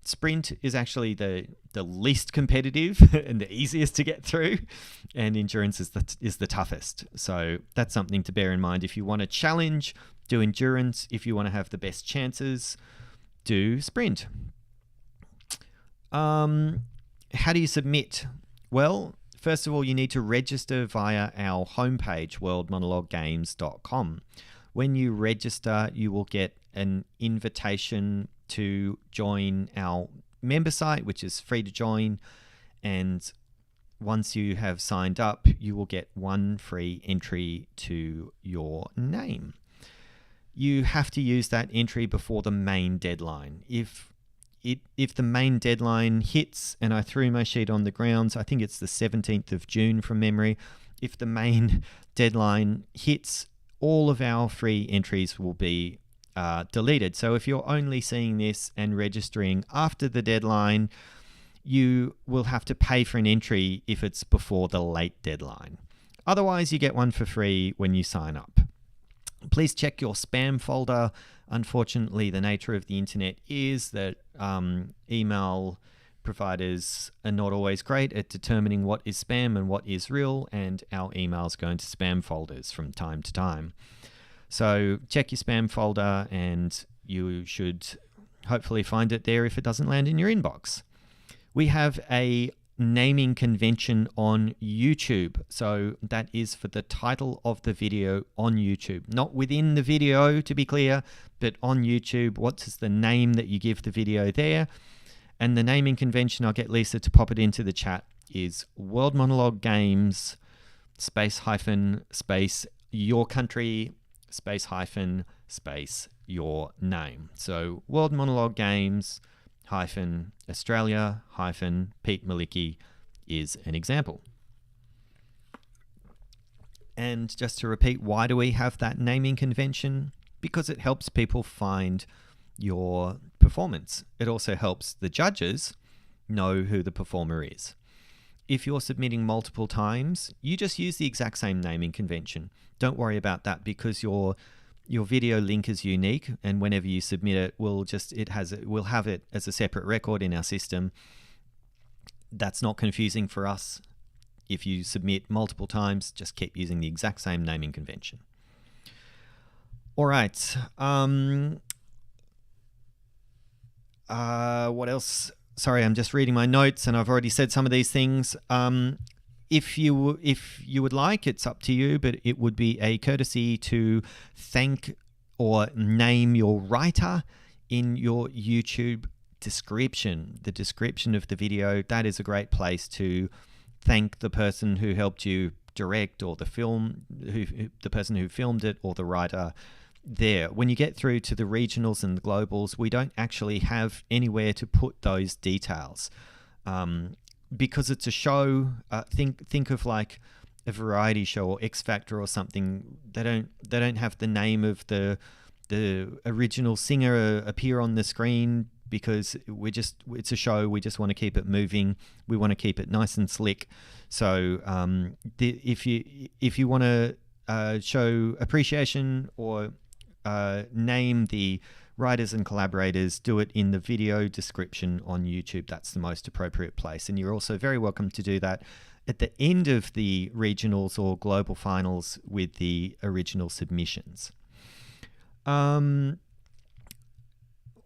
sprint is actually the least competitive and the easiest to get through, and endurance is the toughest. So that's something to bear in mind. If you want a challenge, do endurance. If you want to have the best chances, do sprint. How do you submit? Well, first of all, you need to register via our homepage, worldmonologuegames.com. When you register, you will get an invitation to join our member site, which is free to join. And once you have signed up, you will get 1 free entry to your name. You have to use that entry before the main deadline. If the main deadline hits, and I threw my sheet on the grounds, I think it's the 17th of June from memory. If the main deadline hits, all of our free entries will be deleted. So if you're only seeing this and registering after the deadline, you will have to pay for an entry if it's before the late deadline. Otherwise, you get one for free when you sign up. Please check your spam folder. Unfortunately, the nature of the internet is that email providers are not always great at determining what is spam and what is real, and our emails go into spam folders from time to time. So check your spam folder, and you should hopefully find it there if it doesn't land in your inbox. We have a naming convention on YouTube. So that is for the title of the video on YouTube. Not within the video, to be clear, but on YouTube. What is the name that you give the video there? And the naming convention, I'll get Lisa to pop it into the chat, is World Monologue Games, space, your country, space, your name. So World Monologue Games, Australia, Pete Malicki is an example. And just to repeat, why do we have that naming convention? Because it helps people find your performance. It also helps the judges know who the performer is. If you're submitting multiple times, you just use the exact same naming convention. Don't worry about that, because your video link is unique, and whenever you submit it, we'll have it as a separate record in our system. That's not confusing for us. If you submit multiple times, just keep using the exact same naming convention. All right. What else? Sorry, I'm just reading my notes, and I've already said some of these things. If you would like, it's up to you, but it would be a courtesy to thank or name your writer in your YouTube description. The description of the video, that is a great place to thank the person who helped you direct, or the person who filmed it, or the writer there. When you get through to the regionals and the globals, we don't actually have anywhere to put those details. Because it's a show, think of like a variety show or X Factor or something. They don't have the name of the original singer appear on the screen, because it's a show. We just want to keep it moving. We want to keep it nice and slick. So if you want to show appreciation or name the writers and collaborators, do it in the video description on YouTube. That's the most appropriate place. And you're also very welcome to do that at the end of the regionals or global finals with the original submissions.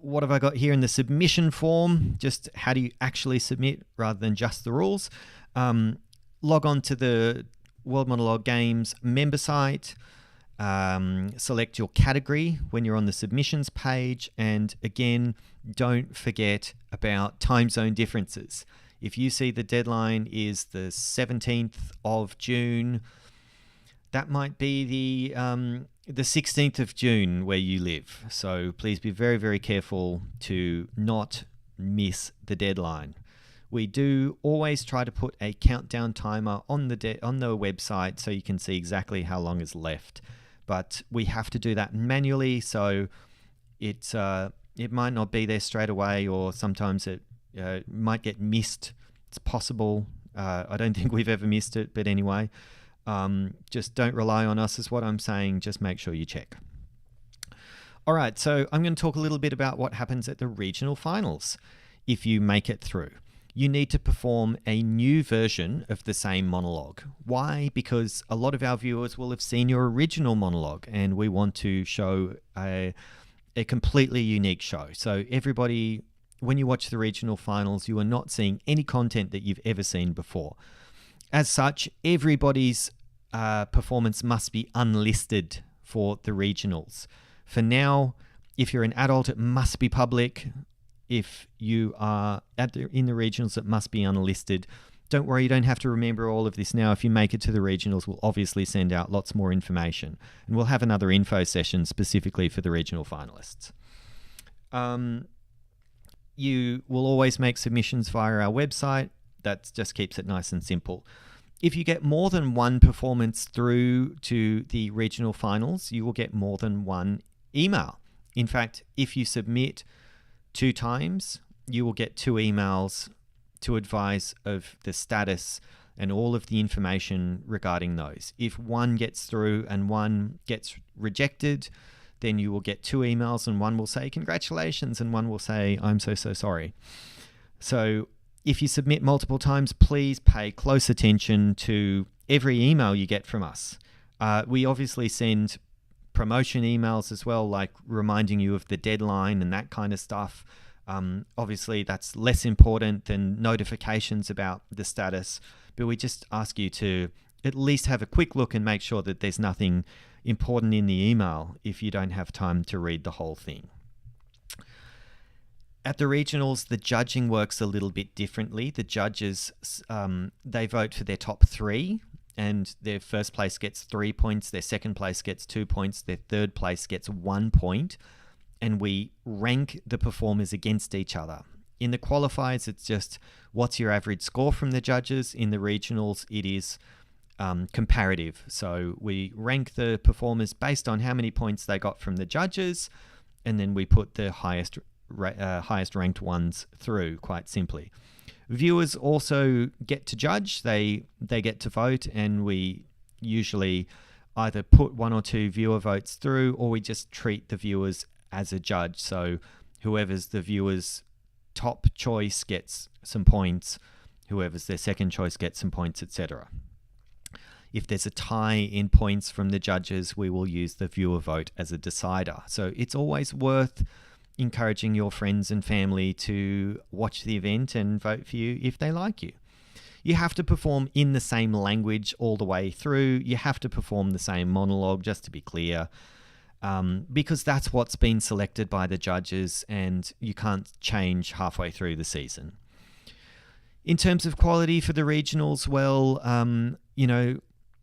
What have I got here in the submission form? Just how do you actually submit rather than just the rules? Log on to the World Monologue Games member site. Select your category when you're on the submissions page, and again, don't forget about time zone differences. If you see the deadline is the 17th of June, that might be the 16th of June where you live. So please be very, very careful to not miss the deadline. We do always try to put a countdown timer on the website so you can see exactly how long is left. But we have to do that manually, so it might not be there straight away, or sometimes it might get missed. It's possible. I don't think we've ever missed it, but anyway, just don't rely on us is what I'm saying. Just make sure you check. All right, so I'm going to talk a little bit about what happens at the regional finals. If you make it through, you need to perform a new version of the same monologue. Why? Because a lot of our viewers will have seen your original monologue, and we want to show a completely unique show. So everybody, when you watch the regional finals, you are not seeing any content that you've ever seen before. As such, everybody's performance must be unlisted for the regionals. For now, if you're an adult, it must be public. If you are in the regionals, it must be unlisted. Don't worry, you don't have to remember all of this now. If you make it to the regionals, we'll obviously send out lots more information. And we'll have another info session specifically for the regional finalists. You will always make submissions via our website. That just keeps it nice and simple. If you get more than one performance through to the regional finals, you will get more than one email. In fact, if you submit 2 times, you will get 2 emails to advise of the status and all of the information regarding those. If one gets through and one gets rejected, then you will get 2 emails, and one will say congratulations and one will say I'm so sorry. So if you submit multiple times, please pay close attention to every email you get from us. We obviously send promotion emails as well, like reminding you of the deadline and that kind of stuff. Obviously, that's less important than notifications about the status, but we just ask you to at least have a quick look and make sure that there's nothing important in the email if you don't have time to read the whole thing. At the regionals, the judging works a little bit differently. The judges, they vote for their top 3, and their first place gets 3 points, their second place gets 2 points, their third place gets 1 point, and we rank the performers against each other. In the qualifiers, it's just what's your average score from the judges. In the regionals, it is comparative. So we rank the performers based on how many points they got from the judges, and then we put the highest ranked ones through, quite simply. Viewers also get to judge, they get to vote, and we usually either put 1 or 2 viewer votes through, or we just treat the viewers as a judge. So whoever's the viewer's top choice gets some points, whoever's their second choice gets some points, etc. If there's a tie in points from the judges, we will use the viewer vote as a decider. So it's always worth encouraging your friends and family to watch the event and vote for you if they like you. You have to perform in the same language all the way through. You have to perform the same monologue, just to be clear, because that's what's been selected by the judges, and you can't change halfway through the season. In terms of quality for the regionals, well,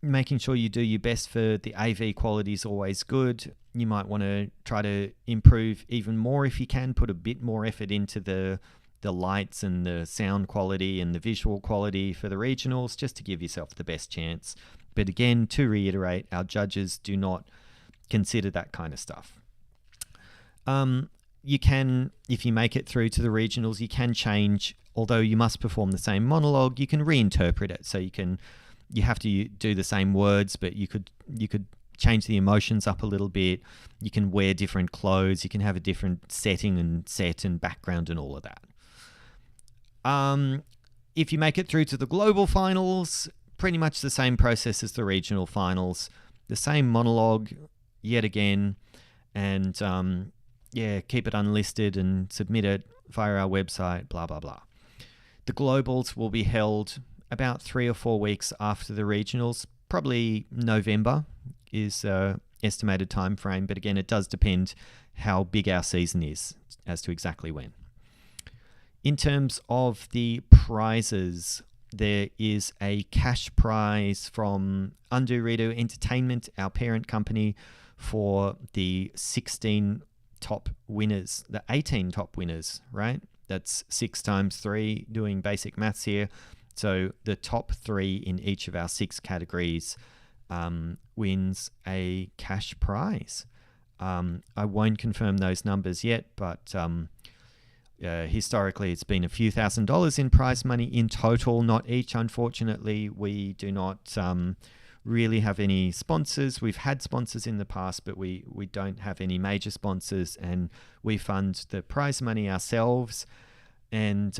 making sure you do your best for the AV quality is always good. You might want to try to improve even more if you can, put a bit more effort into the lights and the sound quality and the visual quality for the regionals, just to give yourself the best chance. But again, to reiterate, our judges do not consider that kind of stuff. You can, if you make it through to the regionals, you can change, although you must perform the same monologue, you can reinterpret it. So you can you have to do the same words, but you could change the emotions up a little bit. You can wear different clothes. You can have a different setting and set and background and all of that. If you make it through to the global finals, pretty much the same process as the regional finals. The same monologue yet again. And keep it unlisted and submit it via our website, blah, blah, blah. The globals will be held about 3 or 4 weeks after the regionals. Probably November is estimated time frame. But again, it does depend how big our season is as to exactly when. In terms of the prizes, there is a cash prize from Undo Redo Entertainment, our parent company, for the 16 top winners, the 18 top winners, right? That's 6 times 3, doing basic maths here. So the top 3 in each of our 6 categories wins a cash prize. I won't confirm those numbers yet, but historically it's been a few $1,000s in prize money in total, not each, unfortunately. We do not really have any sponsors. We've had sponsors in the past, but we don't have any major sponsors, and we fund the prize money ourselves, and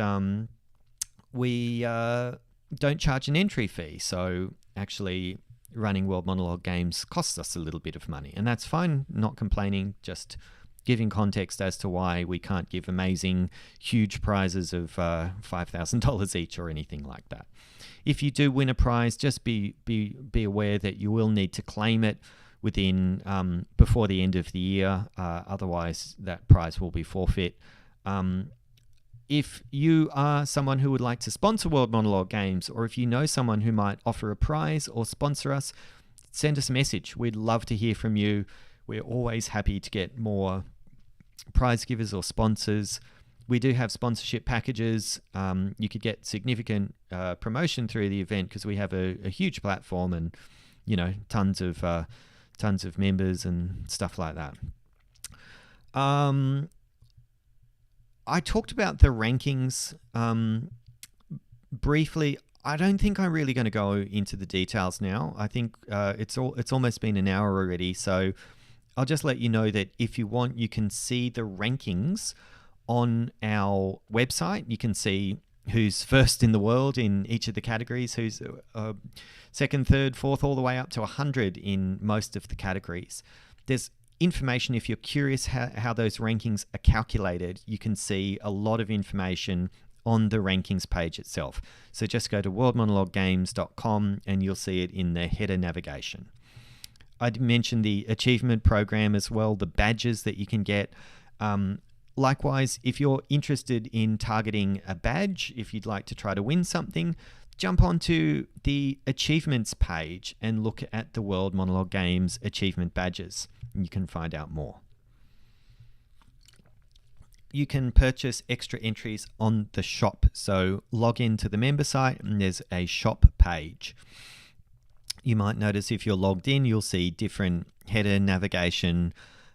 we don't charge an entry fee. So actually running World Monologue Games costs us a little bit of money, and that's fine, not complaining, just giving context as to why we can't give amazing, huge prizes of $5,000 each or anything like that. If you do win a prize, just be aware that you will need to claim it within before the end of the year. Otherwise, that prize will be forfeit. If you are someone who would like to sponsor World Monologue Games, or if you know someone who might offer a prize or sponsor us, send us a message. We'd love to hear from you. We're always happy to get more prize givers or sponsors. We do have sponsorship packages. You could get significant promotion through the event because we have a huge platform and, tons of members and stuff like that. I talked about the rankings briefly. I don't think I'm really going to go into the details now. I think it's almost been an hour already, so I'll just let you know that if you want, you can see the rankings on our website. You can see who's first in the world in each of the categories, who's second, third, fourth, all the way up to 100 in most of the categories. There's information, if you're curious how those rankings are calculated, you can see a lot of information on the rankings page itself. So just go to worldmonologuegames.com and you'll see it in the header navigation. I'd mentioned the achievement program as well, the badges that you can get. Likewise, if you're interested in targeting a badge, if you'd like to try to win something, jump onto the achievements page and look at the World Monologue Games achievement badges. And you can find out more. You can purchase extra entries on the shop. So log into the member site and there's a shop page. You might notice if you're logged in, you'll see different header navigation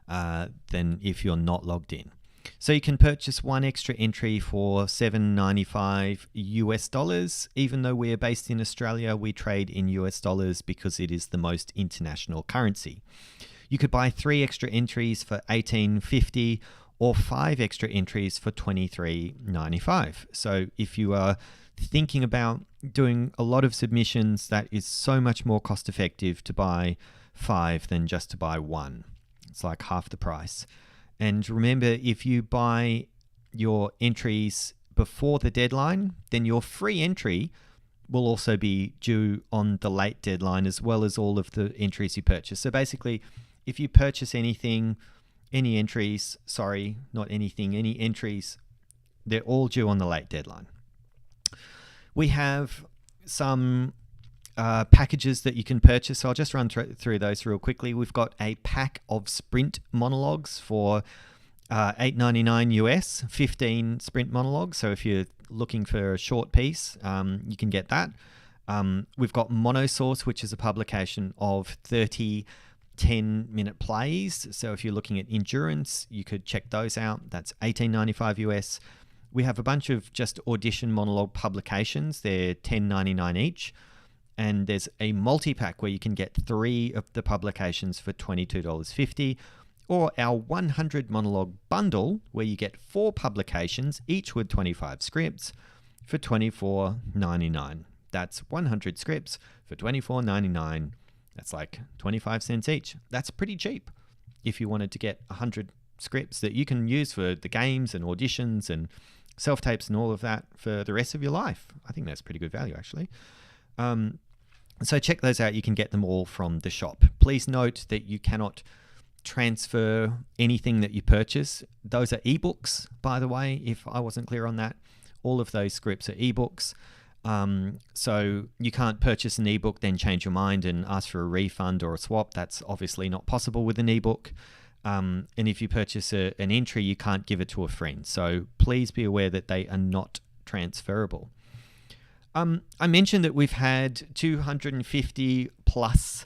than if you're not logged in. So you can purchase 1 extra entry for $7.95 US. Even though we're based in Australia, we trade in US dollars because it is the most international currency. You could buy 3 extra entries for $18.50 or 5 extra entries for $23.95. So if you are thinking about doing a lot of submissions, that is so much more cost effective to buy 5 than just to buy 1. It's like half the price. And remember, if you buy your entries before the deadline, then your free entry will also be due on the late deadline, as well as all of the entries you purchase. So basically, if you purchase anything, any entries, any entries, they're all due on the late deadline. We have some packages that you can purchase. So I'll just run through those real quickly. We've got a pack of sprint monologues for $8.99 US, 15 sprint monologues. So if you're looking for a short piece, you can get that. We've got Monosource, which is a publication of 30 10-minute plays. So if you're looking at endurance, you could check those out. That's $18.95 US. We have a bunch of just audition monologue publications. They're $10.99 each. And there's a multi-pack where you can get 3 of the publications for $22.50, or our 100 monologue bundle where you get 4 publications, each with 25 scripts, for $24.99. That's 100 scripts for $24.99. That's like 25 cents each. That's pretty cheap if you wanted to get 100 scripts that you can use for the games and auditions and self-tapes and all of that for the rest of your life. I think that's pretty good value, actually. So check those out. You can get them all from the shop. Please note that you cannot transfer anything that you purchase. Those are ebooks, by the way, if I wasn't clear on that. All of those scripts are ebooks. So you can't purchase an ebook, then change your mind and ask for a refund or a swap. That's obviously not possible with an ebook. And if you purchase an entry, you can't give it to a friend. So please be aware that they are not transferable. I mentioned that we've had 250 plus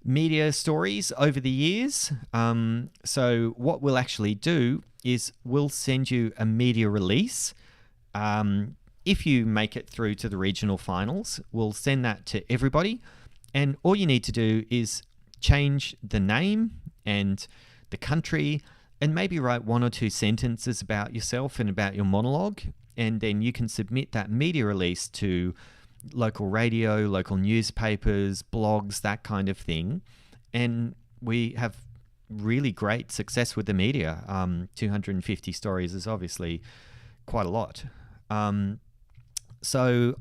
media stories over the years. So what we'll actually do is we'll send you a media release. If you make it through to the regional finals, we'll send that to everybody. And all you need to do is change the name and the country and maybe write 1 or 2 sentences about yourself and about your monologue. And then you can submit that media release to local radio, local newspapers, blogs, that kind of thing. And we have really great success with the media. 250 stories is obviously quite a lot. So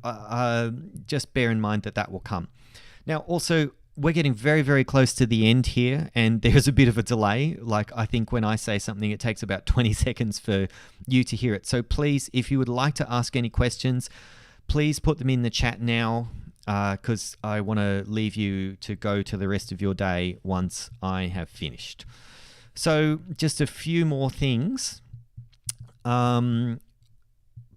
just bear in mind that that will come. Now, also, we're getting very, very close to the end here, and there's a bit of a delay. Like, I think when I say something, it takes about 20 seconds for you to hear it. So please, if you would like to ask any questions, please put them in the chat now, because I want to leave you to go to the rest of your day once I have finished. So just a few more things.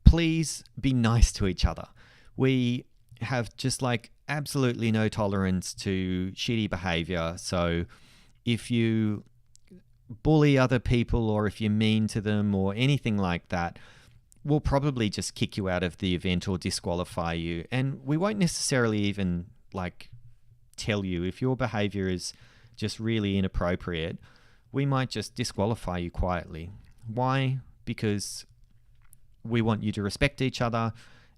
Please be nice to each other. We have just like absolutely no tolerance to shitty behavior. So if you bully other people or if you're mean to them or anything like that, we'll probably just kick you out of the event or disqualify you. And we won't necessarily even like tell you if your behavior is just really inappropriate. We might just disqualify you quietly. Why? Because we want you to respect each other,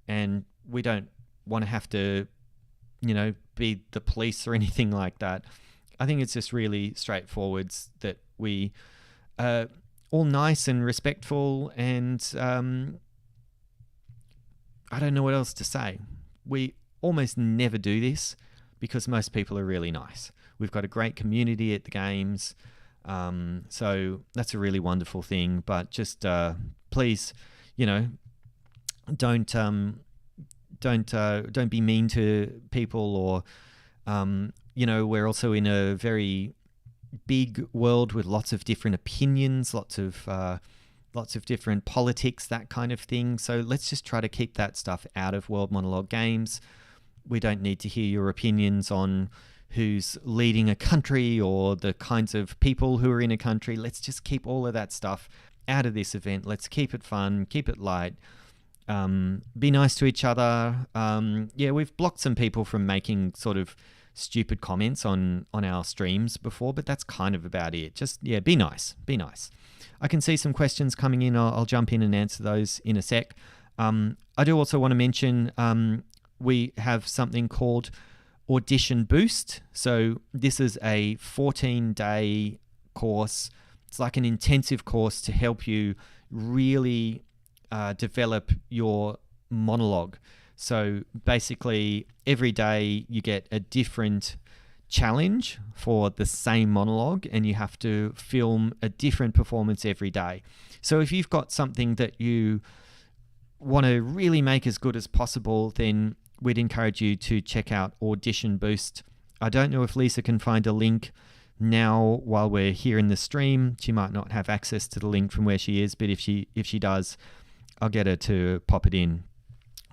and we don't want to have to, be the police or anything like that. I think it's just really straightforward that we are all nice and respectful, and I don't know what else to say. We almost never do this because most people are really nice. We've got a great community at the games, so that's a really wonderful thing. But just please, don't be mean to people, or we're also in a very big world with lots of different opinions, lots of different politics, that kind of thing. So let's just try to keep that stuff out of World Monologue Games. We don't need to hear your opinions on who's leading a country or the kinds of people who are in a country. Let's just keep all of that stuff out of this event. Let's keep it fun, keep it light. Be nice to each other. We've blocked some people from making sort of stupid comments on our streams before, but that's kind of about it. Just, be nice. Be nice. I can see some questions coming in. I'll jump in and answer those in a sec. I do also want to mention we have something called Audition Boost. So this is a 14-day course. It's like an intensive course to help you really develop your monologue. So basically, every day you get a different challenge for the same monologue, and you have to film a different performance every day. So if you've got something that you want to really make as good as possible, then we'd encourage you to check out Audition Boost. I don't know if Lisa can find a link now while we're here in the stream. She might not have access to the link from where she is, but if she does, I'll get her to pop it in.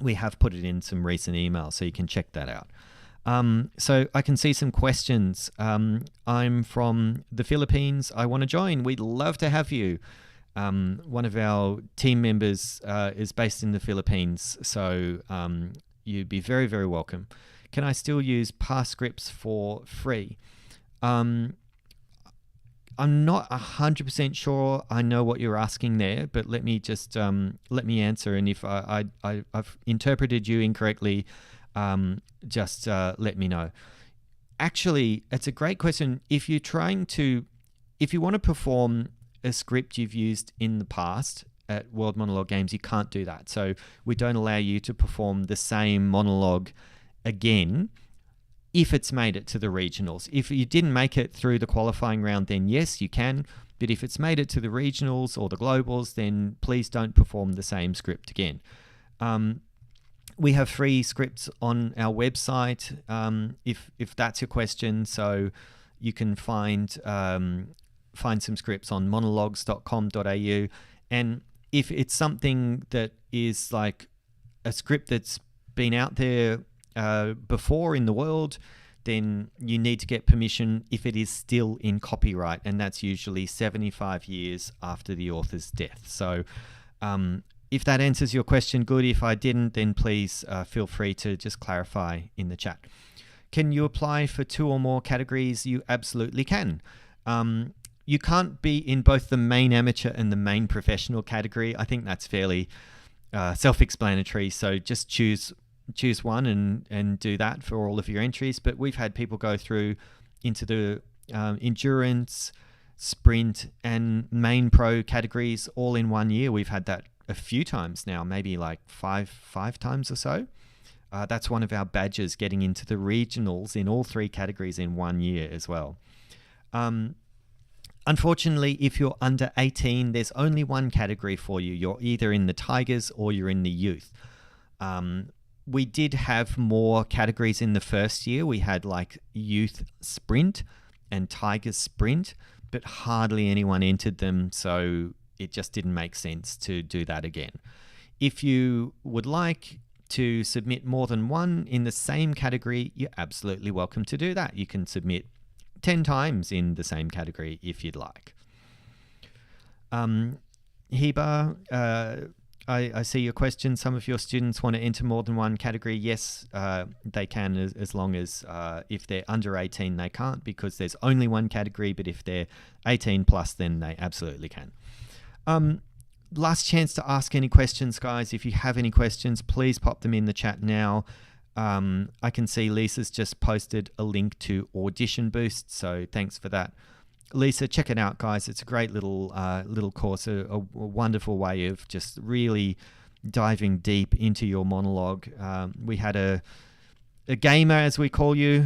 We have put it in some recent emails, so you can check that out. So I can see some questions. I'm from the Philippines. I want to join. We'd love to have you. One of our team members is based in the Philippines, so you'd be very, very welcome. can I still use past scripts for free? I'm not 100% sure I know what you're asking there, but let me just let me answer. And if I've interpreted you incorrectly, just let me know. Actually, it's a great question. If you want to perform a script you've used in the past at World Monologue Games, you can't do that. So we don't allow you to perform the same monologue again if it's made it to the regionals. If you didn't make it through the qualifying round, then yes, you can. But if it's made it to the regionals or the globals, then please don't perform the same script again. We have free scripts on our website, if that's your question. So you can find some scripts on monologues.com.au. And if it's something that is like a script that's been out there before in the world, then you need to get permission if it is still in copyright, and that's usually 75 years after the author's death. So if that answers your question, good. If I didn't, then please feel free to just clarify in the chat. Can you apply for 2 or more categories? You absolutely can. You can't be in both the main amateur and the main professional category. I think that's fairly self-explanatory. So just choose one and do that for all of your entries. But we've had people go through into the endurance, sprint, and main pro categories all in 1 year. We've had that a few times now, maybe like five times or so. That's one of our badges, getting into the regionals in all 3 categories in 1 year as well. Unfortunately, if you're under 18, there's only one category for you. You're either in the Tigers or you're in the youth. We did have more categories in the first year. We had like youth sprint and Tigers sprint, but hardly anyone entered them. So it just didn't make sense to do that again. If you would like to submit more than one in the same category, you're absolutely welcome to do that. You can submit 10 times in the same category if you'd like. Heba, I see your question. Some of your students want to enter more than one category. Yes, they can, as long as if they're under 18, they can't, because there's only one category. But if they're 18 plus, then they absolutely can. Last chance to ask any questions, guys. If you have any questions, please pop them in the chat now. I can see Lisa's just posted a link to Audition Boost, so thanks for that. Lisa, check it out, guys. It's a great little course, a wonderful way of just really diving deep into your monologue. We had a gamer, as we call you.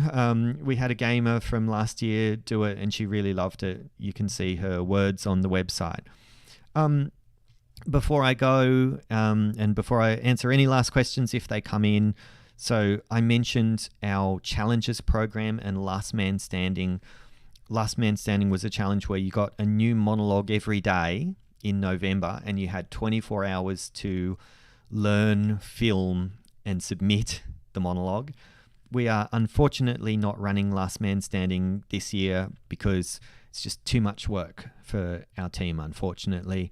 We had a gamer from last year do it, and she really loved it. You can see her words on the website. Before I go, and before I answer any last questions if they come in, so I mentioned our challenges program and Last Man Standing. Last Man Standing was a challenge where you got a new monologue every day in November, and you had 24 hours to learn, film, and submit the monologue. We are unfortunately not running Last Man Standing this year because it's just too much work for our team, unfortunately.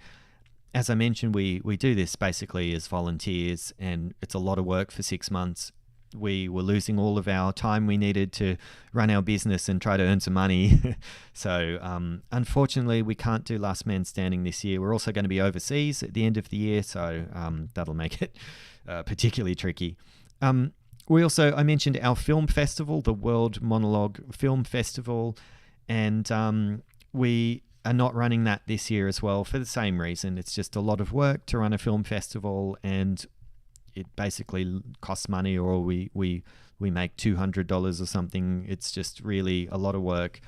As I mentioned, we do this basically as volunteers, and it's a lot of work for 6 months. We were losing all of our time we needed to run our business and try to earn some money. So unfortunately, we can't do Last Man Standing this year. We're also going to be overseas at the end of the year, so that'll make it particularly tricky. I mentioned our film festival, the World Monologue Film Festival, and we are not running that this year as well for the same reason. It's just a lot of work to run a film festival, and it basically costs money, or we make $200 or something. It's just really a lot of work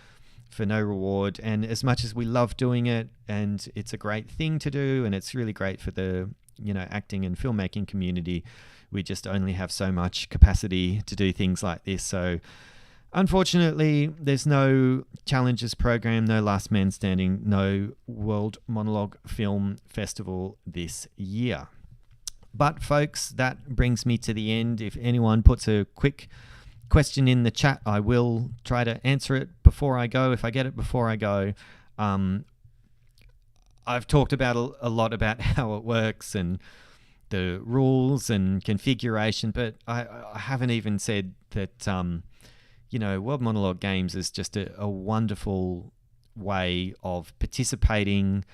for no reward. And as much as we love doing it, and it's a great thing to do, and it's really great for the acting and filmmaking community, we just only have so much capacity to do things like this. So unfortunately, there's no challenges program, no Last Man Standing, no World Monologue Film Festival this year. But folks, that brings me to the end. If anyone puts a quick question in the chat, I will try to answer it before I go, if I get it before I go. I've talked about a lot about how it works and the rules and configuration, but I haven't even said that, World Monologue Games is just a wonderful way of participating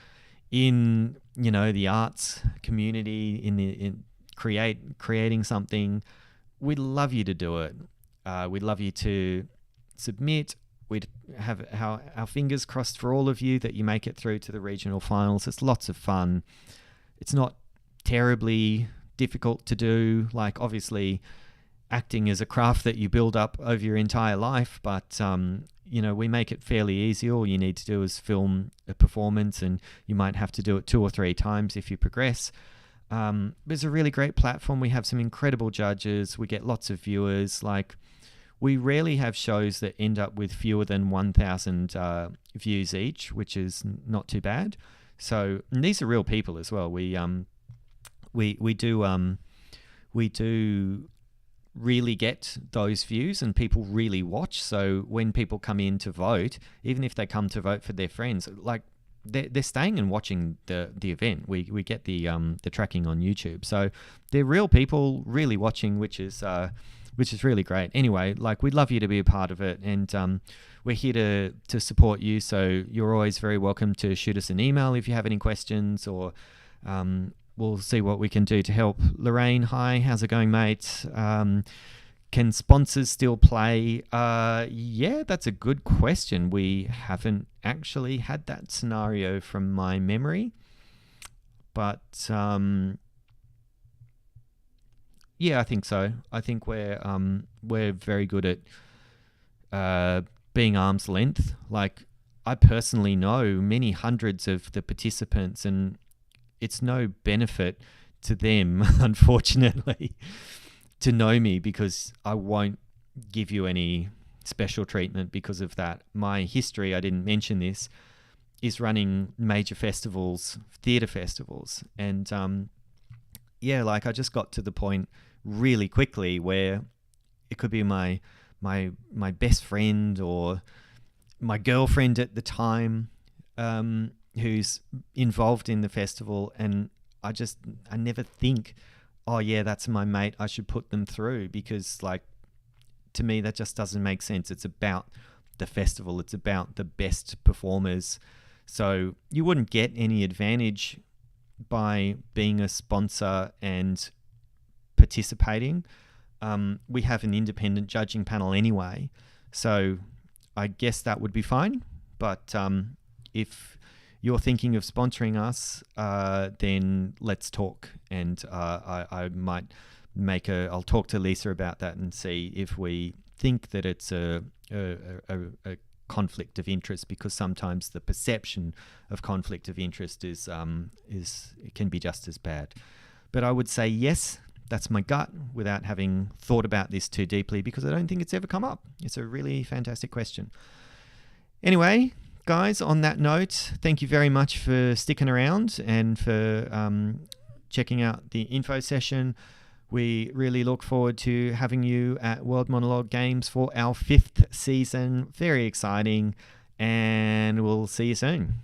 in, the arts community, in creating something. We'd love you to do it. We'd love you to submit. We'd have our fingers crossed for all of you that you make it through to the regional finals. It's lots of fun. It's not terribly difficult to do. Like, obviously, acting is a craft that you build up over your entire life, but we make it fairly easy. All you need to do is film a performance, and you might have to do it 2 or 3 times if you progress. It's a really great platform. We have some incredible judges. We get lots of viewers. Like, we rarely have shows that end up with fewer than 1,000 views each, which is not too bad. So, and these are real people as well. We do really get those views, and people really watch. So when people come in to vote, even if they come to vote for their friends, like, they're staying and watching the event. We get the tracking on YouTube, so they're real people really watching, which is really great. Anyway, like, we'd love you to be a part of it, and we're here to support you. So you're always very welcome to shoot us an email if you have any questions, or we'll see what we can do to help. Lorraine, hi, how's it going, mate? Can sponsors still play? Yeah, that's a good question. We haven't actually had that scenario from my memory, but yeah, I think so. I think we're very good at being arm's length. Like, I personally know many hundreds of the participants, and it's no benefit to them, unfortunately, to know me, because I won't give you any special treatment because of that. My history, I didn't mention this, is running major festivals, theatre festivals. And like, I just got to the point really quickly where it could be my best friend or my girlfriend at the time, who's involved in the festival, and I never think, oh yeah, that's my mate, I should put them through, because, like, to me that just doesn't make sense. It's about the festival, it's about the best performers. So you wouldn't get any advantage by being a sponsor and participating. We have an independent judging panel anyway, so I guess that would be fine. But if you're thinking of sponsoring us, then let's talk. And I might I'll talk to Lisa about that and see if we think that it's a conflict of interest, because sometimes the perception of conflict of interest is it can be just as bad. But I would say yes, that's my gut, without having thought about this too deeply, because I don't think it's ever come up. It's a really fantastic question. Anyway, guys, on that note, thank you very much for sticking around and for checking out the info session. We really look forward to having you at World Monologue Games for our 5th season. Very exciting, and we'll see you soon.